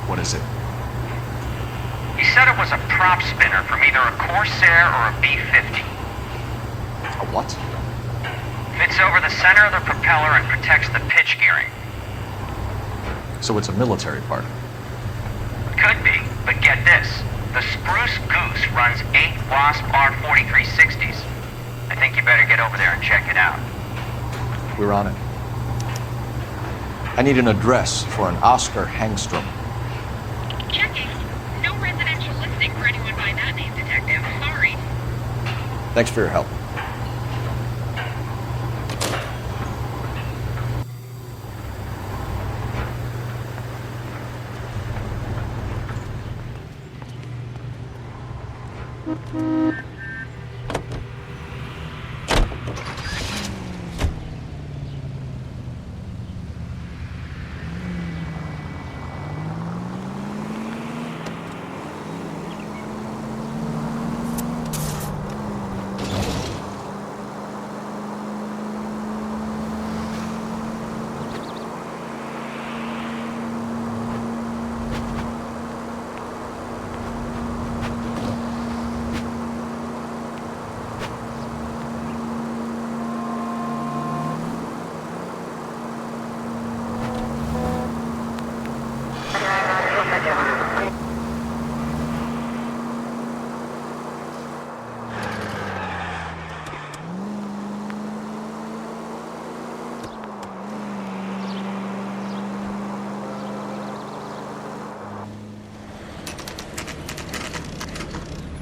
What is it? He said it was a prop spinner from either a Corsair or a B-50. A what? Fits over the center of the propeller and protects the pitch gearing. So it's a military part. Could be, but get this. The Spruce Goose runs 8 Wasp R4360s. I think you better get over there and check it out. We're on it. I need an address for an Oscar Hangstrom. Checking. No residential listing for anyone by that name, Detective. Sorry. Thanks for your help.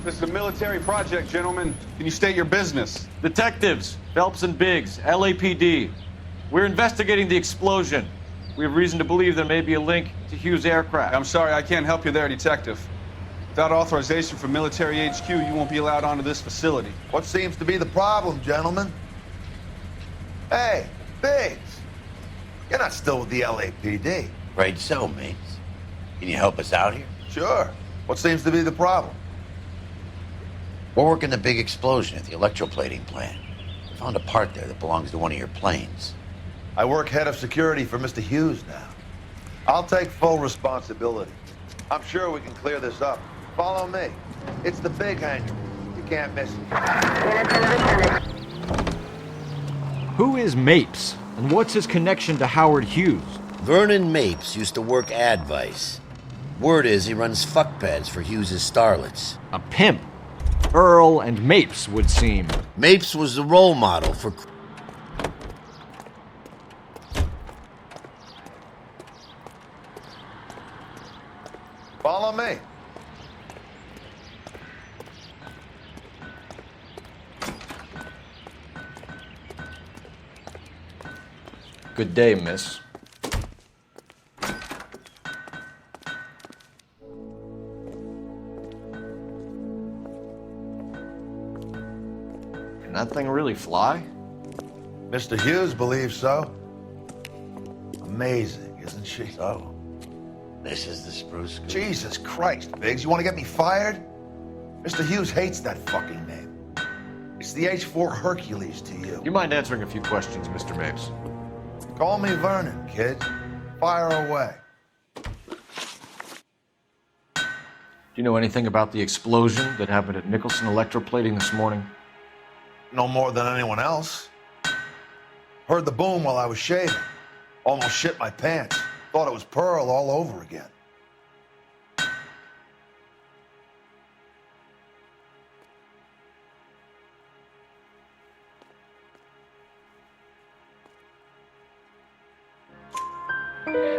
This is a military project, gentlemen. Can you state your business? Detectives, Phelps and Biggs, LAPD. We're investigating the explosion. We have reason to believe there may be a link to Hughes' aircraft. I'm sorry, I can't help you there, Detective. Without authorization from military HQ, you won't be allowed onto this facility. What seems to be the problem, gentlemen? Hey, Biggs. You're not still with the LAPD. Right so, mates. Can you help us out here? Sure. What seems to be the problem? We're working the big explosion at the electroplating plant. found a part there that belongs to one of your planes. I work head of security for Mr. Hughes now. I'll take full responsibility. I'm sure we can clear this up. Follow me. It's the big hangar. You can't miss it. Who is Mapes, and what's his connection to Howard Hughes? Vernon Mapes used to work Advice. Word is he runs fuck pads for Hughes' starlets. A pimp. Earl and Mapes would seem. Mapes was the role model for... Follow me. Good day, miss. Can that thing really fly? Mr. Hughes believes so. Amazing, isn't she? So, this is the Spruce Goose. Jesus Christ, Biggs, you want to get me fired? Mr. Hughes hates that fucking name. It's the H-4 Hercules to you. You mind answering a few questions, Mr. Mapes? Call me Vernon, kid. Fire away. Do you know anything about the explosion that happened at Nicholson Electroplating this morning? No more than anyone else. Heard the boom while I was shaving. Almost shit my pants. Thought it was Pearl all over again.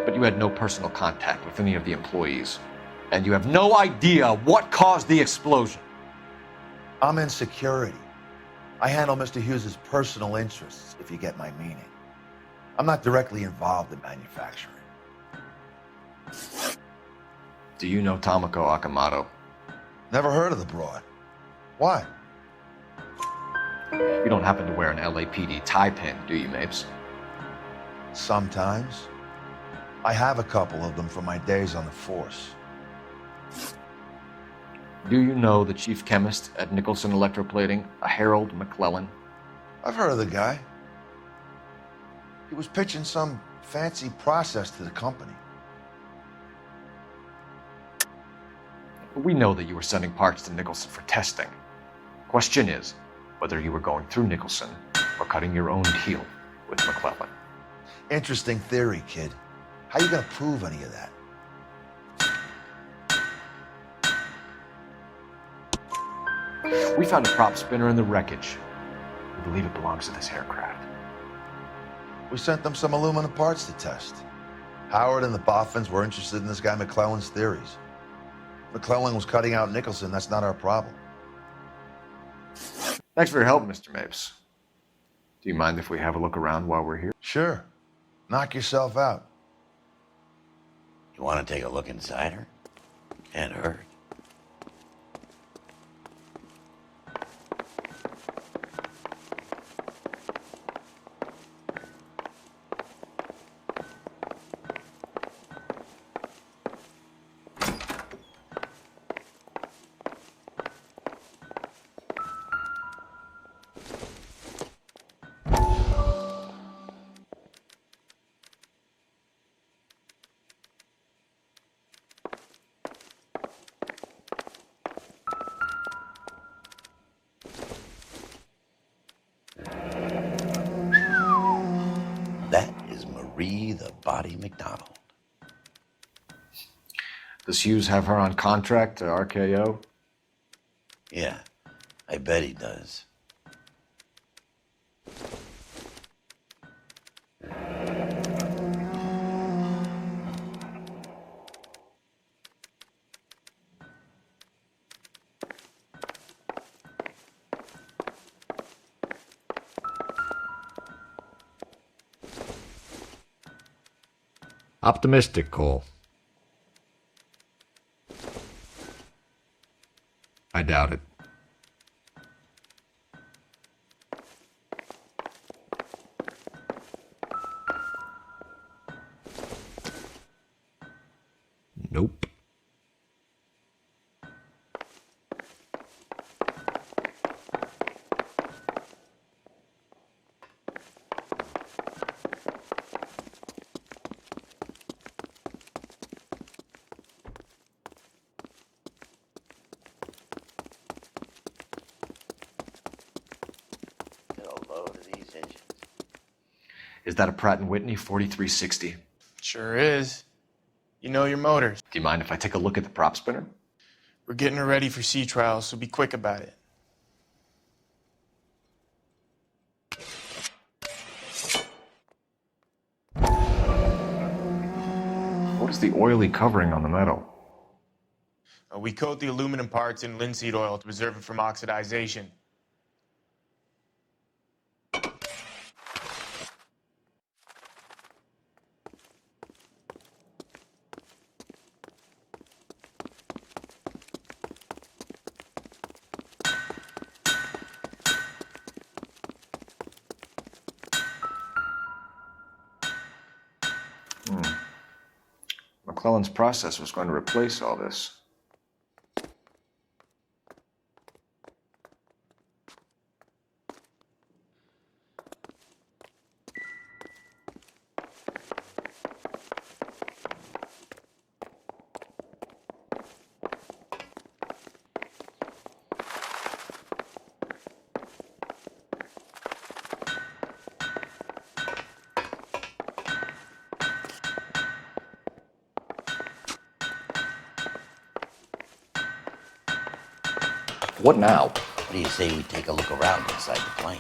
But you had no personal contact with any of the employees. And you have no idea what caused the explosion. I'm in security. I handle Mr. Hughes' personal interests, if you get my meaning. I'm not directly involved in manufacturing. Do you know Tomoko Akamoto? Never heard of the broad. Why? You don't happen to wear an LAPD tie pin, do you, Mapes? Sometimes. I have a couple of them from my days on the force. Do you know the chief chemist at Nicholson Electroplating, a Harold McClellan? I've heard of the guy. He was pitching some fancy process to the company. We know that you were sending parts to Nicholson for testing. Question is whether you were going through Nicholson or cutting your own deal with McClellan. Interesting theory, kid. How you gonna prove any of that? We found a prop spinner in the wreckage. We believe it belongs to this aircraft. We sent them some aluminum parts to test. Howard and the Boffins were interested in this guy McClellan's theories. McClellan was cutting out Nicholson. That's not our problem. Thanks for your help, Mr. Mapes. Do you mind if we have a look around while we're here? Sure. Knock yourself out. You want to take a look inside her? Can't hurt. The Body McDonald. Does Hughes have her on contract to RKO? Yeah, I bet he does. Optimistic, Cole. I doubt it. Nope. Is that a Pratt & Whitney 4360? Sure is. You know your motors. Do you mind if I take a look at the prop spinner? We're getting her ready for sea trials, so be quick about it. What is the oily covering on the metal? We coat the aluminum parts in linseed oil to preserve it from oxidization. McClellan's process was going to replace all this. What now? What do you say we take a look around inside the plane?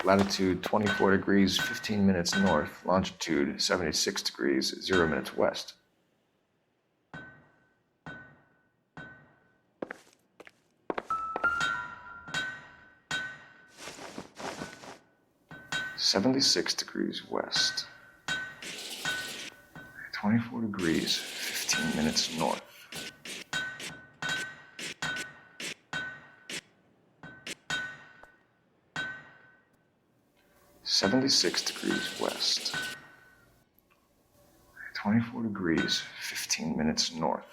Latitude 24 degrees, 15 minutes north. Longitude 76 degrees, 0 minutes west. (76 degrees west). 24 degrees, 15 minutes north. (76 degrees west). 24 degrees, 15 minutes north.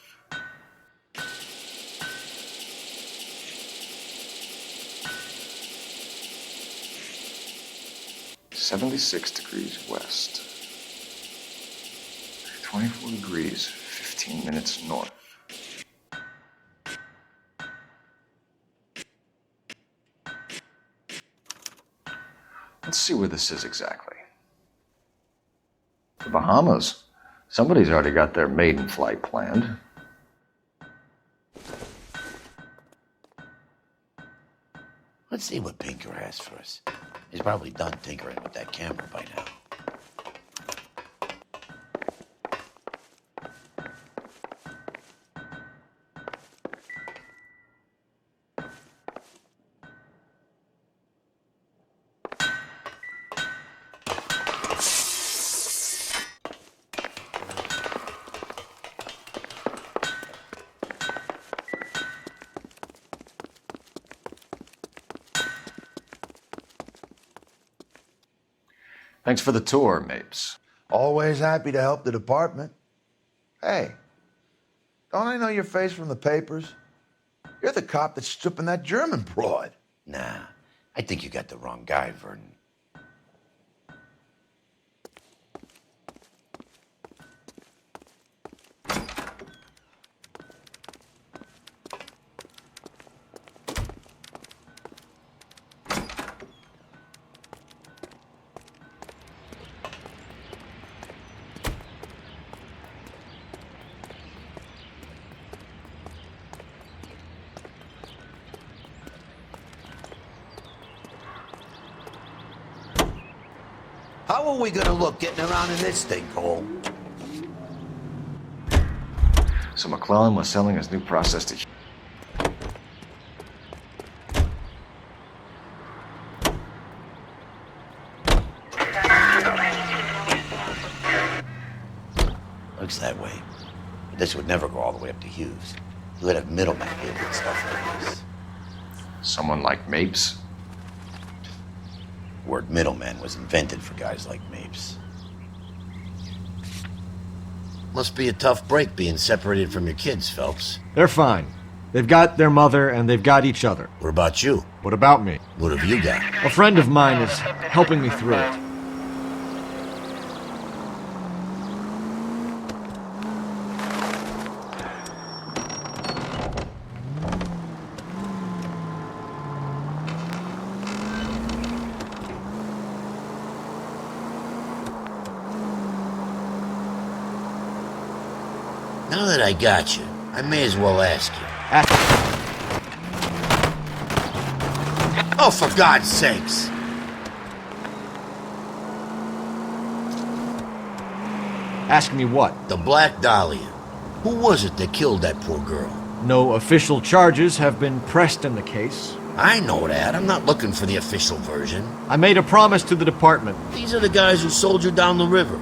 (76 degrees west). 24 degrees, 15 minutes north. Let's see where this is exactly. The Bahamas. Somebody's already got their maiden flight planned. Let's see what Pinker has for us. He's probably done tinkering with that camera by now. Thanks for the tour, Mapes. Always happy to help the department. Hey, don't I know your face from the papers? You're the cop that's stripping that German broad. Nah, I think you got the wrong guy, Vernon. How are we gonna look getting around in this thing, Cole? So McClellan was selling his new process to... Looks that way. But this would never go all the way up to Hughes. He would have middlemen handling stuff like this. Someone like Mapes? The word middleman was invented for guys like Mapes. Must be a tough break being separated from your kids, Phelps. They're fine. They've got their mother and they've got each other. What about you? What about me? What have you got? A friend of mine is helping me through it. Now that I got you, I may as well ask you. Oh, for God's sakes! Ask me what? The Black Dahlia. Who was it that killed that poor girl? No official charges have been pressed in the case. I know that. I'm not looking for the official version. I made a promise to the department. These are the guys who sold you down the river.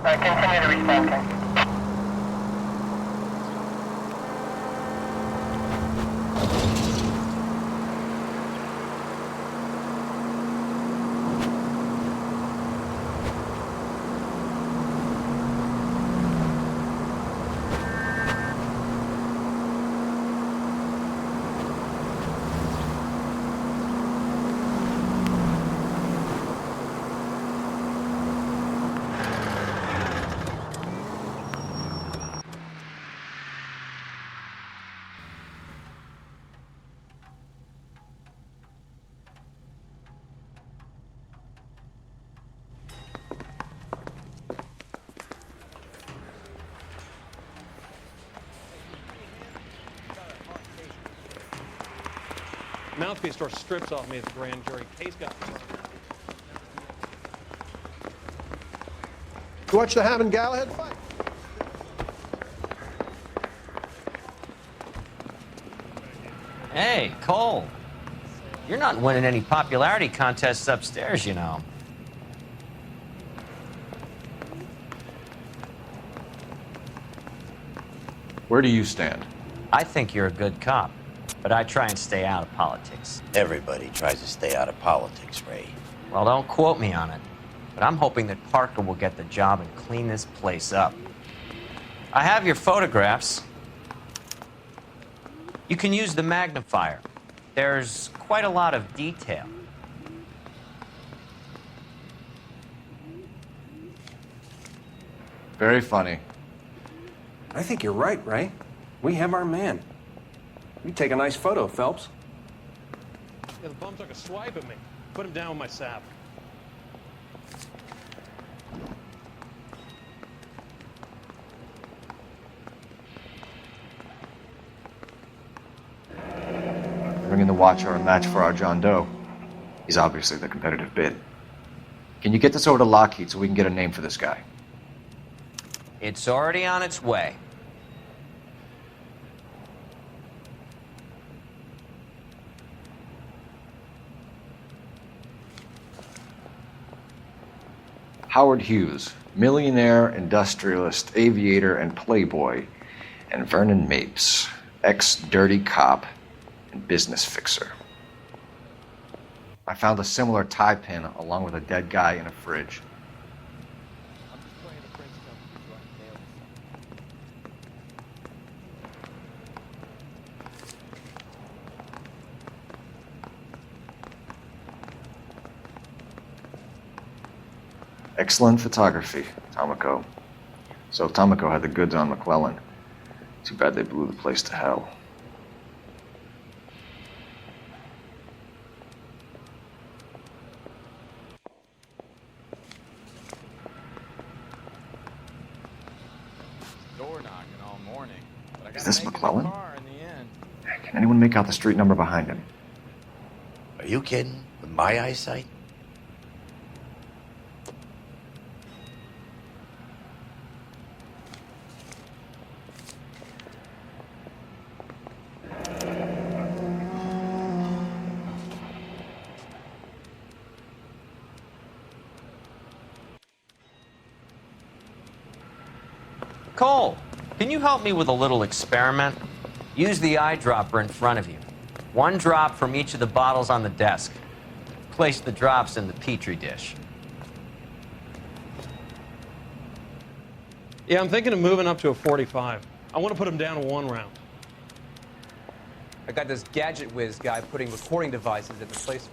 Continue to respond, Ken. Mouthpiece store strips off me as a grand jury case got. You watch the Hammond Galahad fight? Hey, Cole. You're not winning any popularity contests upstairs, you know. Where do you stand? I think you're a good cop, but I try and stay out of politics. Everybody tries to stay out of politics, Ray. Well, don't quote me on it, but I'm hoping that Parker will get the job and clean this place up. I have your photographs. You can use the magnifier. There's quite a lot of detail. Very funny. I think you're right, Ray. We have our man. You take a nice photo, Phelps. Yeah, the bum took a swipe at me. Put him down with my sap. Bringing the Watcher a match for our John Doe. He's obviously the competitive bid. Can you get this over to Lockheed so we can get a name for this guy? It's already on its way. Howard Hughes, millionaire, industrialist, aviator, and playboy, and Vernon Mapes, ex-dirty cop and business fixer. I found a similar tie pin along with a dead guy in a fridge. Excellent photography, Tomoko. So Tomoko had the goods on McClellan. Too bad they blew the place to hell. Is this McClellan? Can anyone make out the street number behind him? Are you kidding? With my eyesight? Cole, can you help me with a little experiment? Use the eyedropper in front of you. One drop from each of the bottles on the desk. Place the drops in the petri dish. Yeah, I'm thinking of moving up to a 45. I want to put him down to 1 round. I got this gadget whiz guy putting recording devices in the place.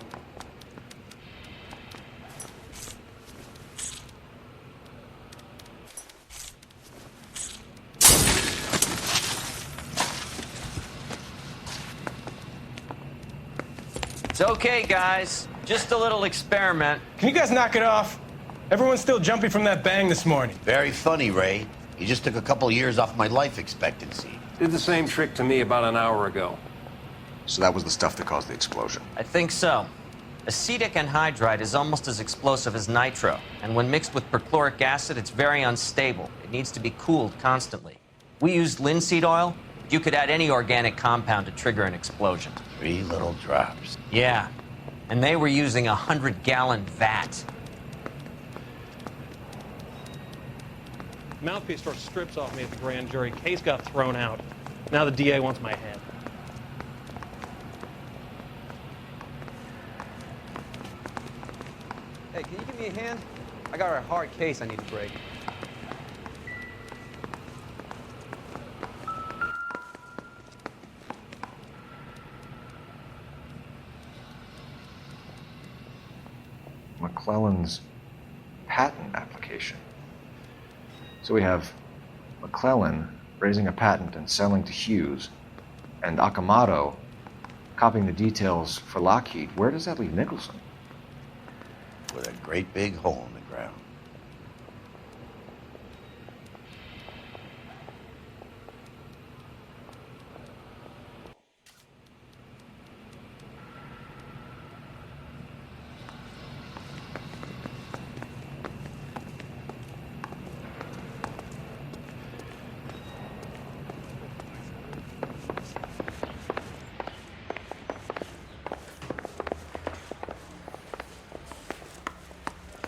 It's okay, guys. Just a little experiment. Can you guys knock it off? Everyone's still jumpy from that bang this morning. Very funny, Ray. You just took a couple years off my life expectancy. Did the same trick to me about an hour ago. So that was the stuff that caused the explosion. I think so. Acetic anhydride is almost as explosive as nitro, and when mixed with perchloric acid, it's very unstable. It needs to be cooled constantly. We used linseed oil. You could add any organic compound to trigger an explosion. 3 little drops. Yeah, and they were using a 100-gallon vat. Mouthpiece tore strips off me at the grand jury. Case got thrown out. Now the DA wants my head. Hey, can you give me a hand? I got a hard case I need to break. McClellan's patent application. So we have McClellan raising a patent and selling to Hughes, and Akamoto copying the details for Lockheed. Where does that leave Nicholson? With a great big hole in the ground.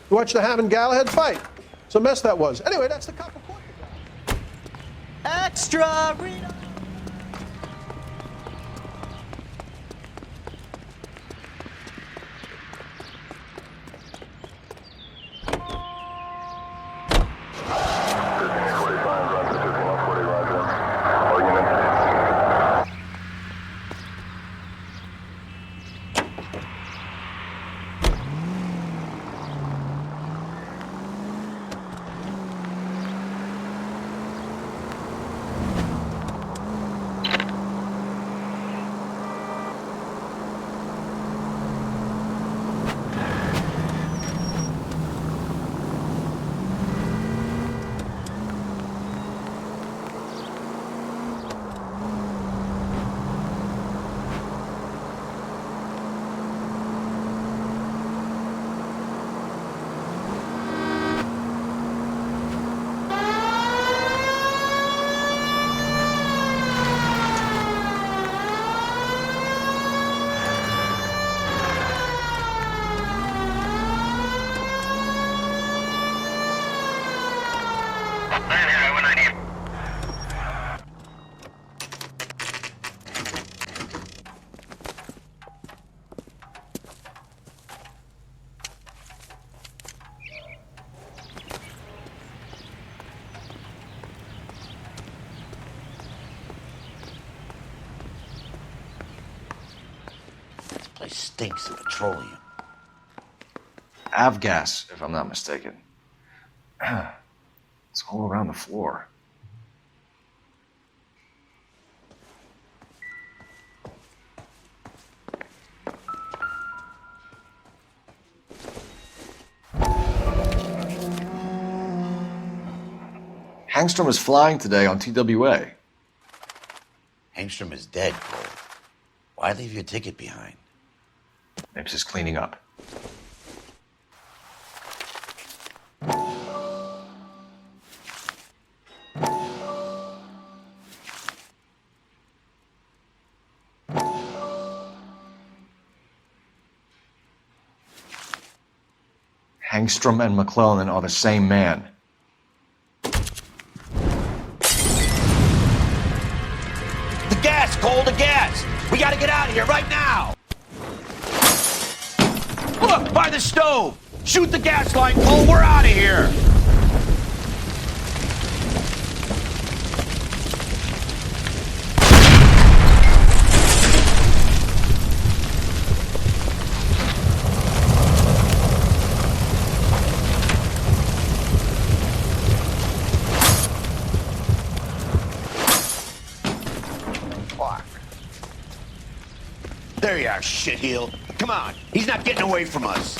You watched the Ham and Galahad fight. It's a mess that was. Anyway, that's the cup of course. Extra Rita! Place stinks of petroleum. Avgas, if I'm not mistaken. It's all around the floor. Hangstrom is flying today on TWA. Engstrom is dead, Cole. Why leave your ticket behind? Mapes is cleaning up. Engstrom and McClellan are the same man. The gas, Cole, the gas! We gotta get out of here right now! Look, by the stove! Shoot the gas line, Cole, we're out of here! There you are, shitheel. Come on, he's not getting away from us.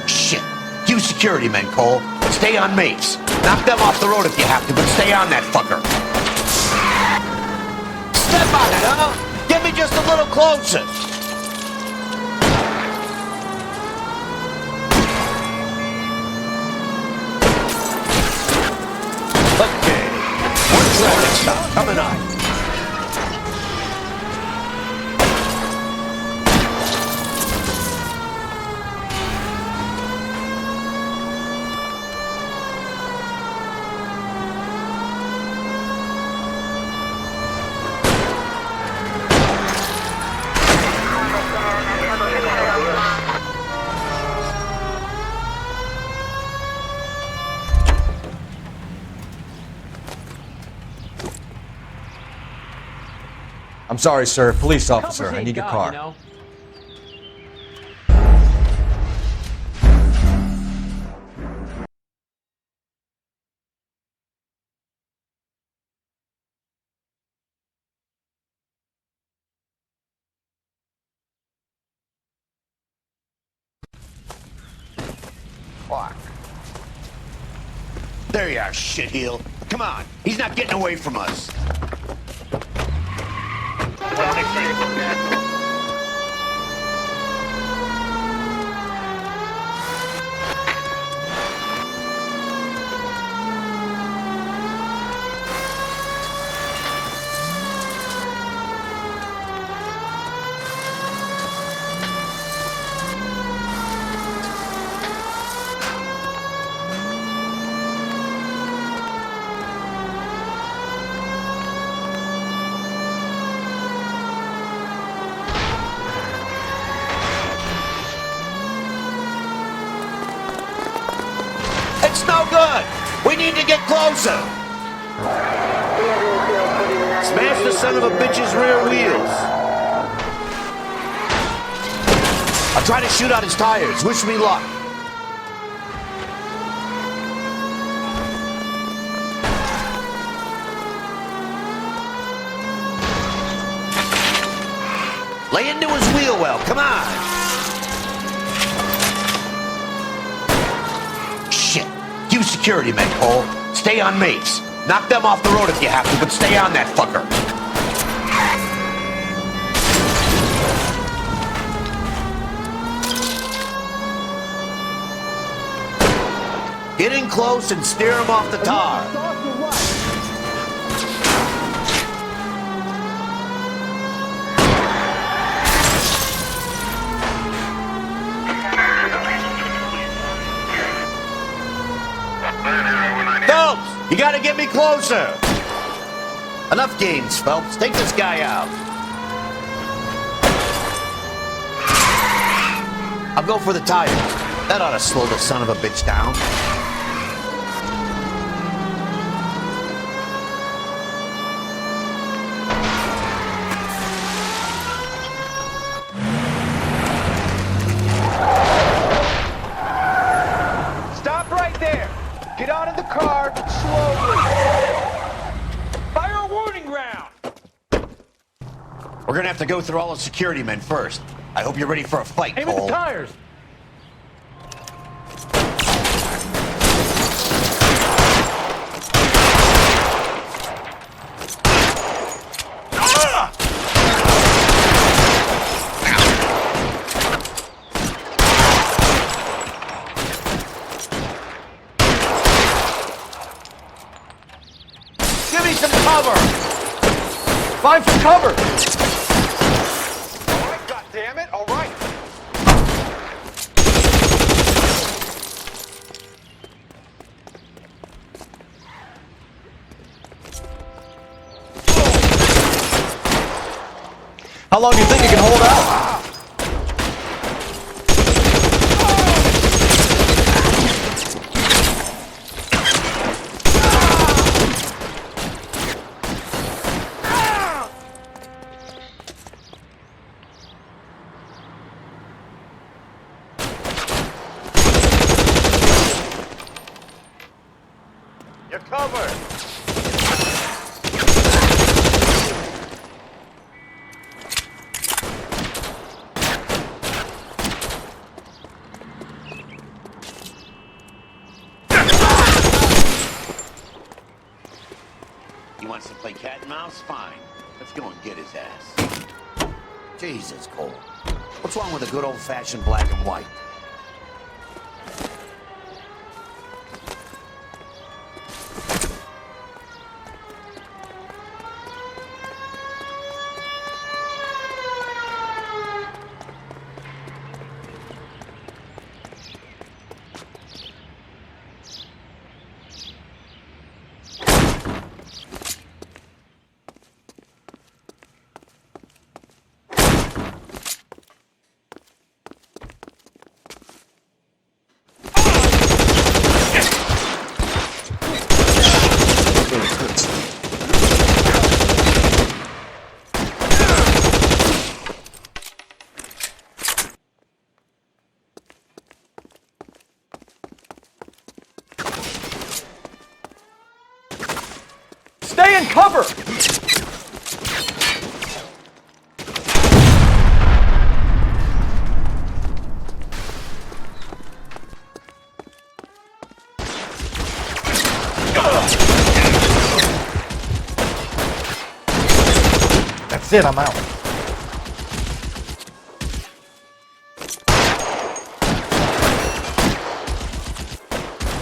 Shit. You security men, Cole. Stay on Mapes. Knock them off the road if you have to, but stay on that fucker. Step on it, huh? Get me just a little closer. Okay. One traffic stop coming up. I'm sorry, sir. Police officer. I need your car. You know? Fuck. There you are, shitheel. Come on, he's not getting away from us. It's no good. We need to get closer. Smash the son of a bitch's rear wheels. I'll try to shoot out his tires. Wish me luck. Lay into his wheel well. Come on. Shit. You security men, Cole. Stay on Mapes. Knock them off the road if you have to, but stay on that fucker. Get in close and steer him off the tar. Phelps, you gotta get me closer. Enough games, Phelps. Take this guy out. I'll go for the tire. That ought to slow the son of a bitch down. Stop right there. Get out of the car slowly. Fire a warning round. We're gonna have to go through all the security men first. I hope you're ready for a fight, Aim at Cole. the tires. Give me some cover! Find some cover. All right, goddammit. All right. How long do you think you can hold out? You're covered. He wants to play cat and mouse? Fine. Let's go and get his ass. Jesus, Cole. What's wrong with a good old-fashioned black and white? Stay in cover. That's it, I'm out.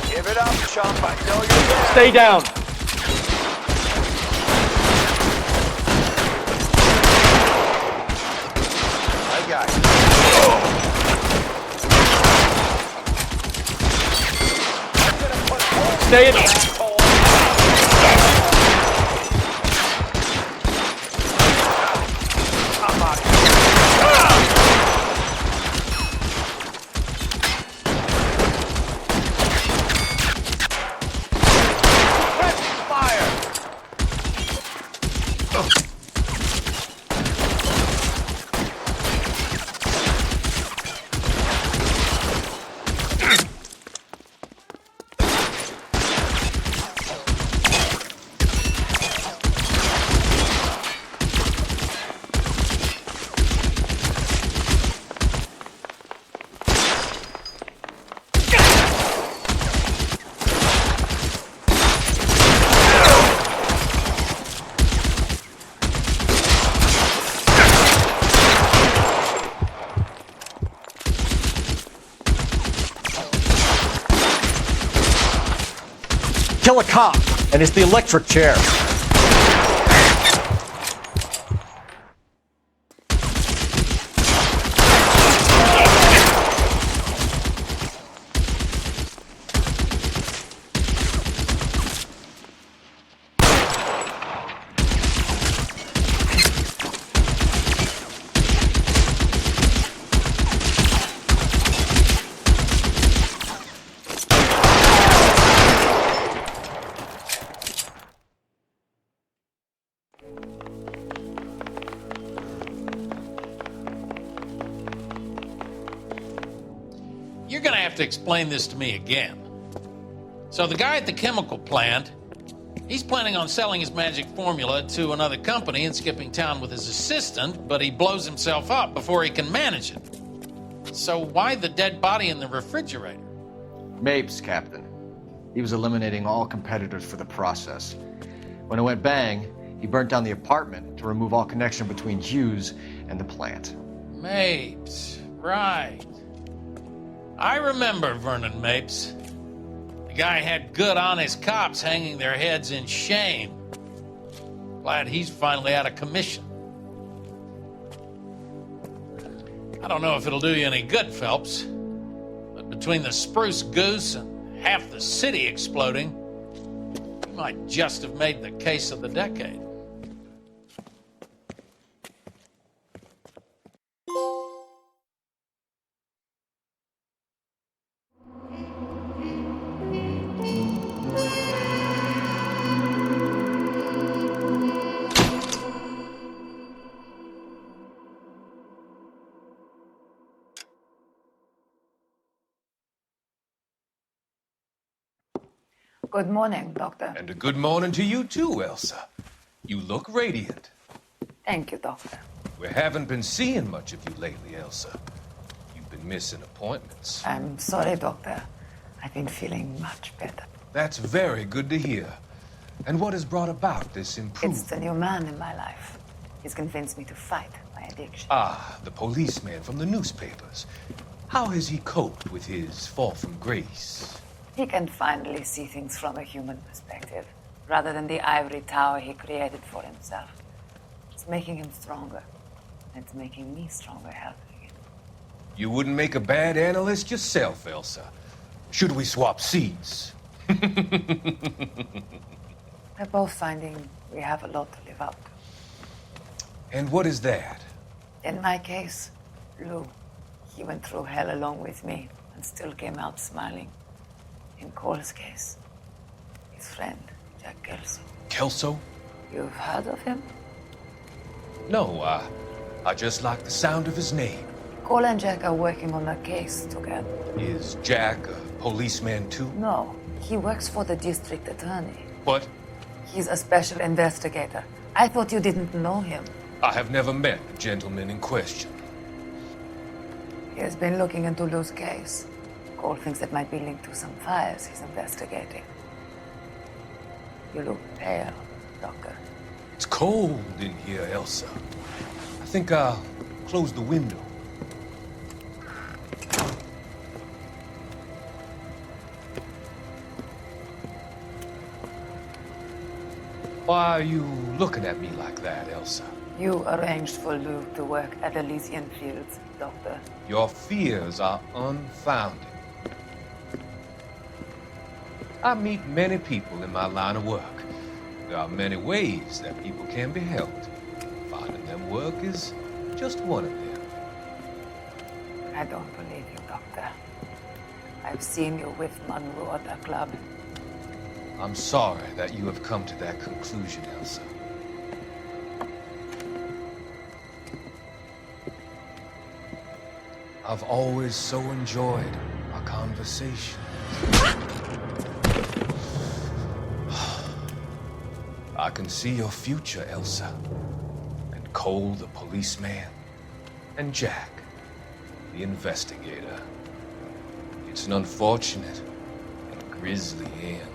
Give it up, chump. I know you're there. Stay down. I got you. Stay in. I'm out. Fire. a cop, and it's the electric chair. You're gonna have to explain this to me again. So the guy at the chemical plant, he's planning on selling his magic formula to another company and skipping town with his assistant, but he blows himself up before he can manage it. So why the dead body in the refrigerator? Mapes, Captain. He was eliminating all competitors for the process. When it went bang, he burnt down the apartment to remove all connection between Hughes and the plant. Mapes, right. I remember Vernon Mapes. The guy had good, honest cops hanging their heads in shame. Glad he's finally out of commission. I don't know if it'll do you any good, Phelps, but between the spruce goose and half the city exploding, you might just have made the case of the decade. Good morning, Doctor. And a good morning to you too, Elsa. You look radiant. Thank you, Doctor. We haven't been seeing much of you lately, Elsa. You've been missing appointments. I'm sorry, Doctor. I've been feeling much better. That's very good to hear. And what has brought about this improvement? It's the new man in my life. He's convinced me to fight my addiction. Ah, the policeman from the newspapers. How has he coped with his fall from grace? He can finally see things from a human perspective, rather than the ivory tower he created for himself. It's making him stronger. It's making me stronger helping him. You wouldn't make a bad analyst yourself, Elsa. Should we swap seats? We're both finding we have a lot to live up to. And what is that? In my case, Lou. He went through hell along with me and still came out smiling. In Cole's case, his friend, Jack Kelso. Kelso? You've heard of him? No, I just like the sound of his name. Cole and Jack are working on a case together. Is Jack a policeman too? No, he works for the district attorney. What? He's a special investigator. I thought you didn't know him. I have never met the gentleman in question. He has been looking into Lou's case. Cole thinks it might be linked to some fires he's investigating. You look pale, Doctor. It's cold in here, Elsa. I think I'll close the window. Why are you looking at me like that, Elsa? You arranged for Lou to work at Elysian Fields, Doctor. Your fears are unfounded. I meet many people in my line of work. There are many ways that people can be helped. Finding them work is just one of them. I don't believe you, Doctor. I've seen you with Monroe at the club. I'm sorry that you have come to that conclusion, Elsa. I've always so enjoyed our conversations. I can see your future, Elsa. And Cole, the policeman. And Jack, the investigator. It's an unfortunate and grisly end.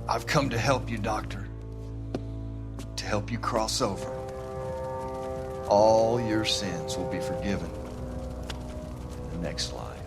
I've come to help you, Doctor. To help you cross over. All your sins will be forgiven in the next life.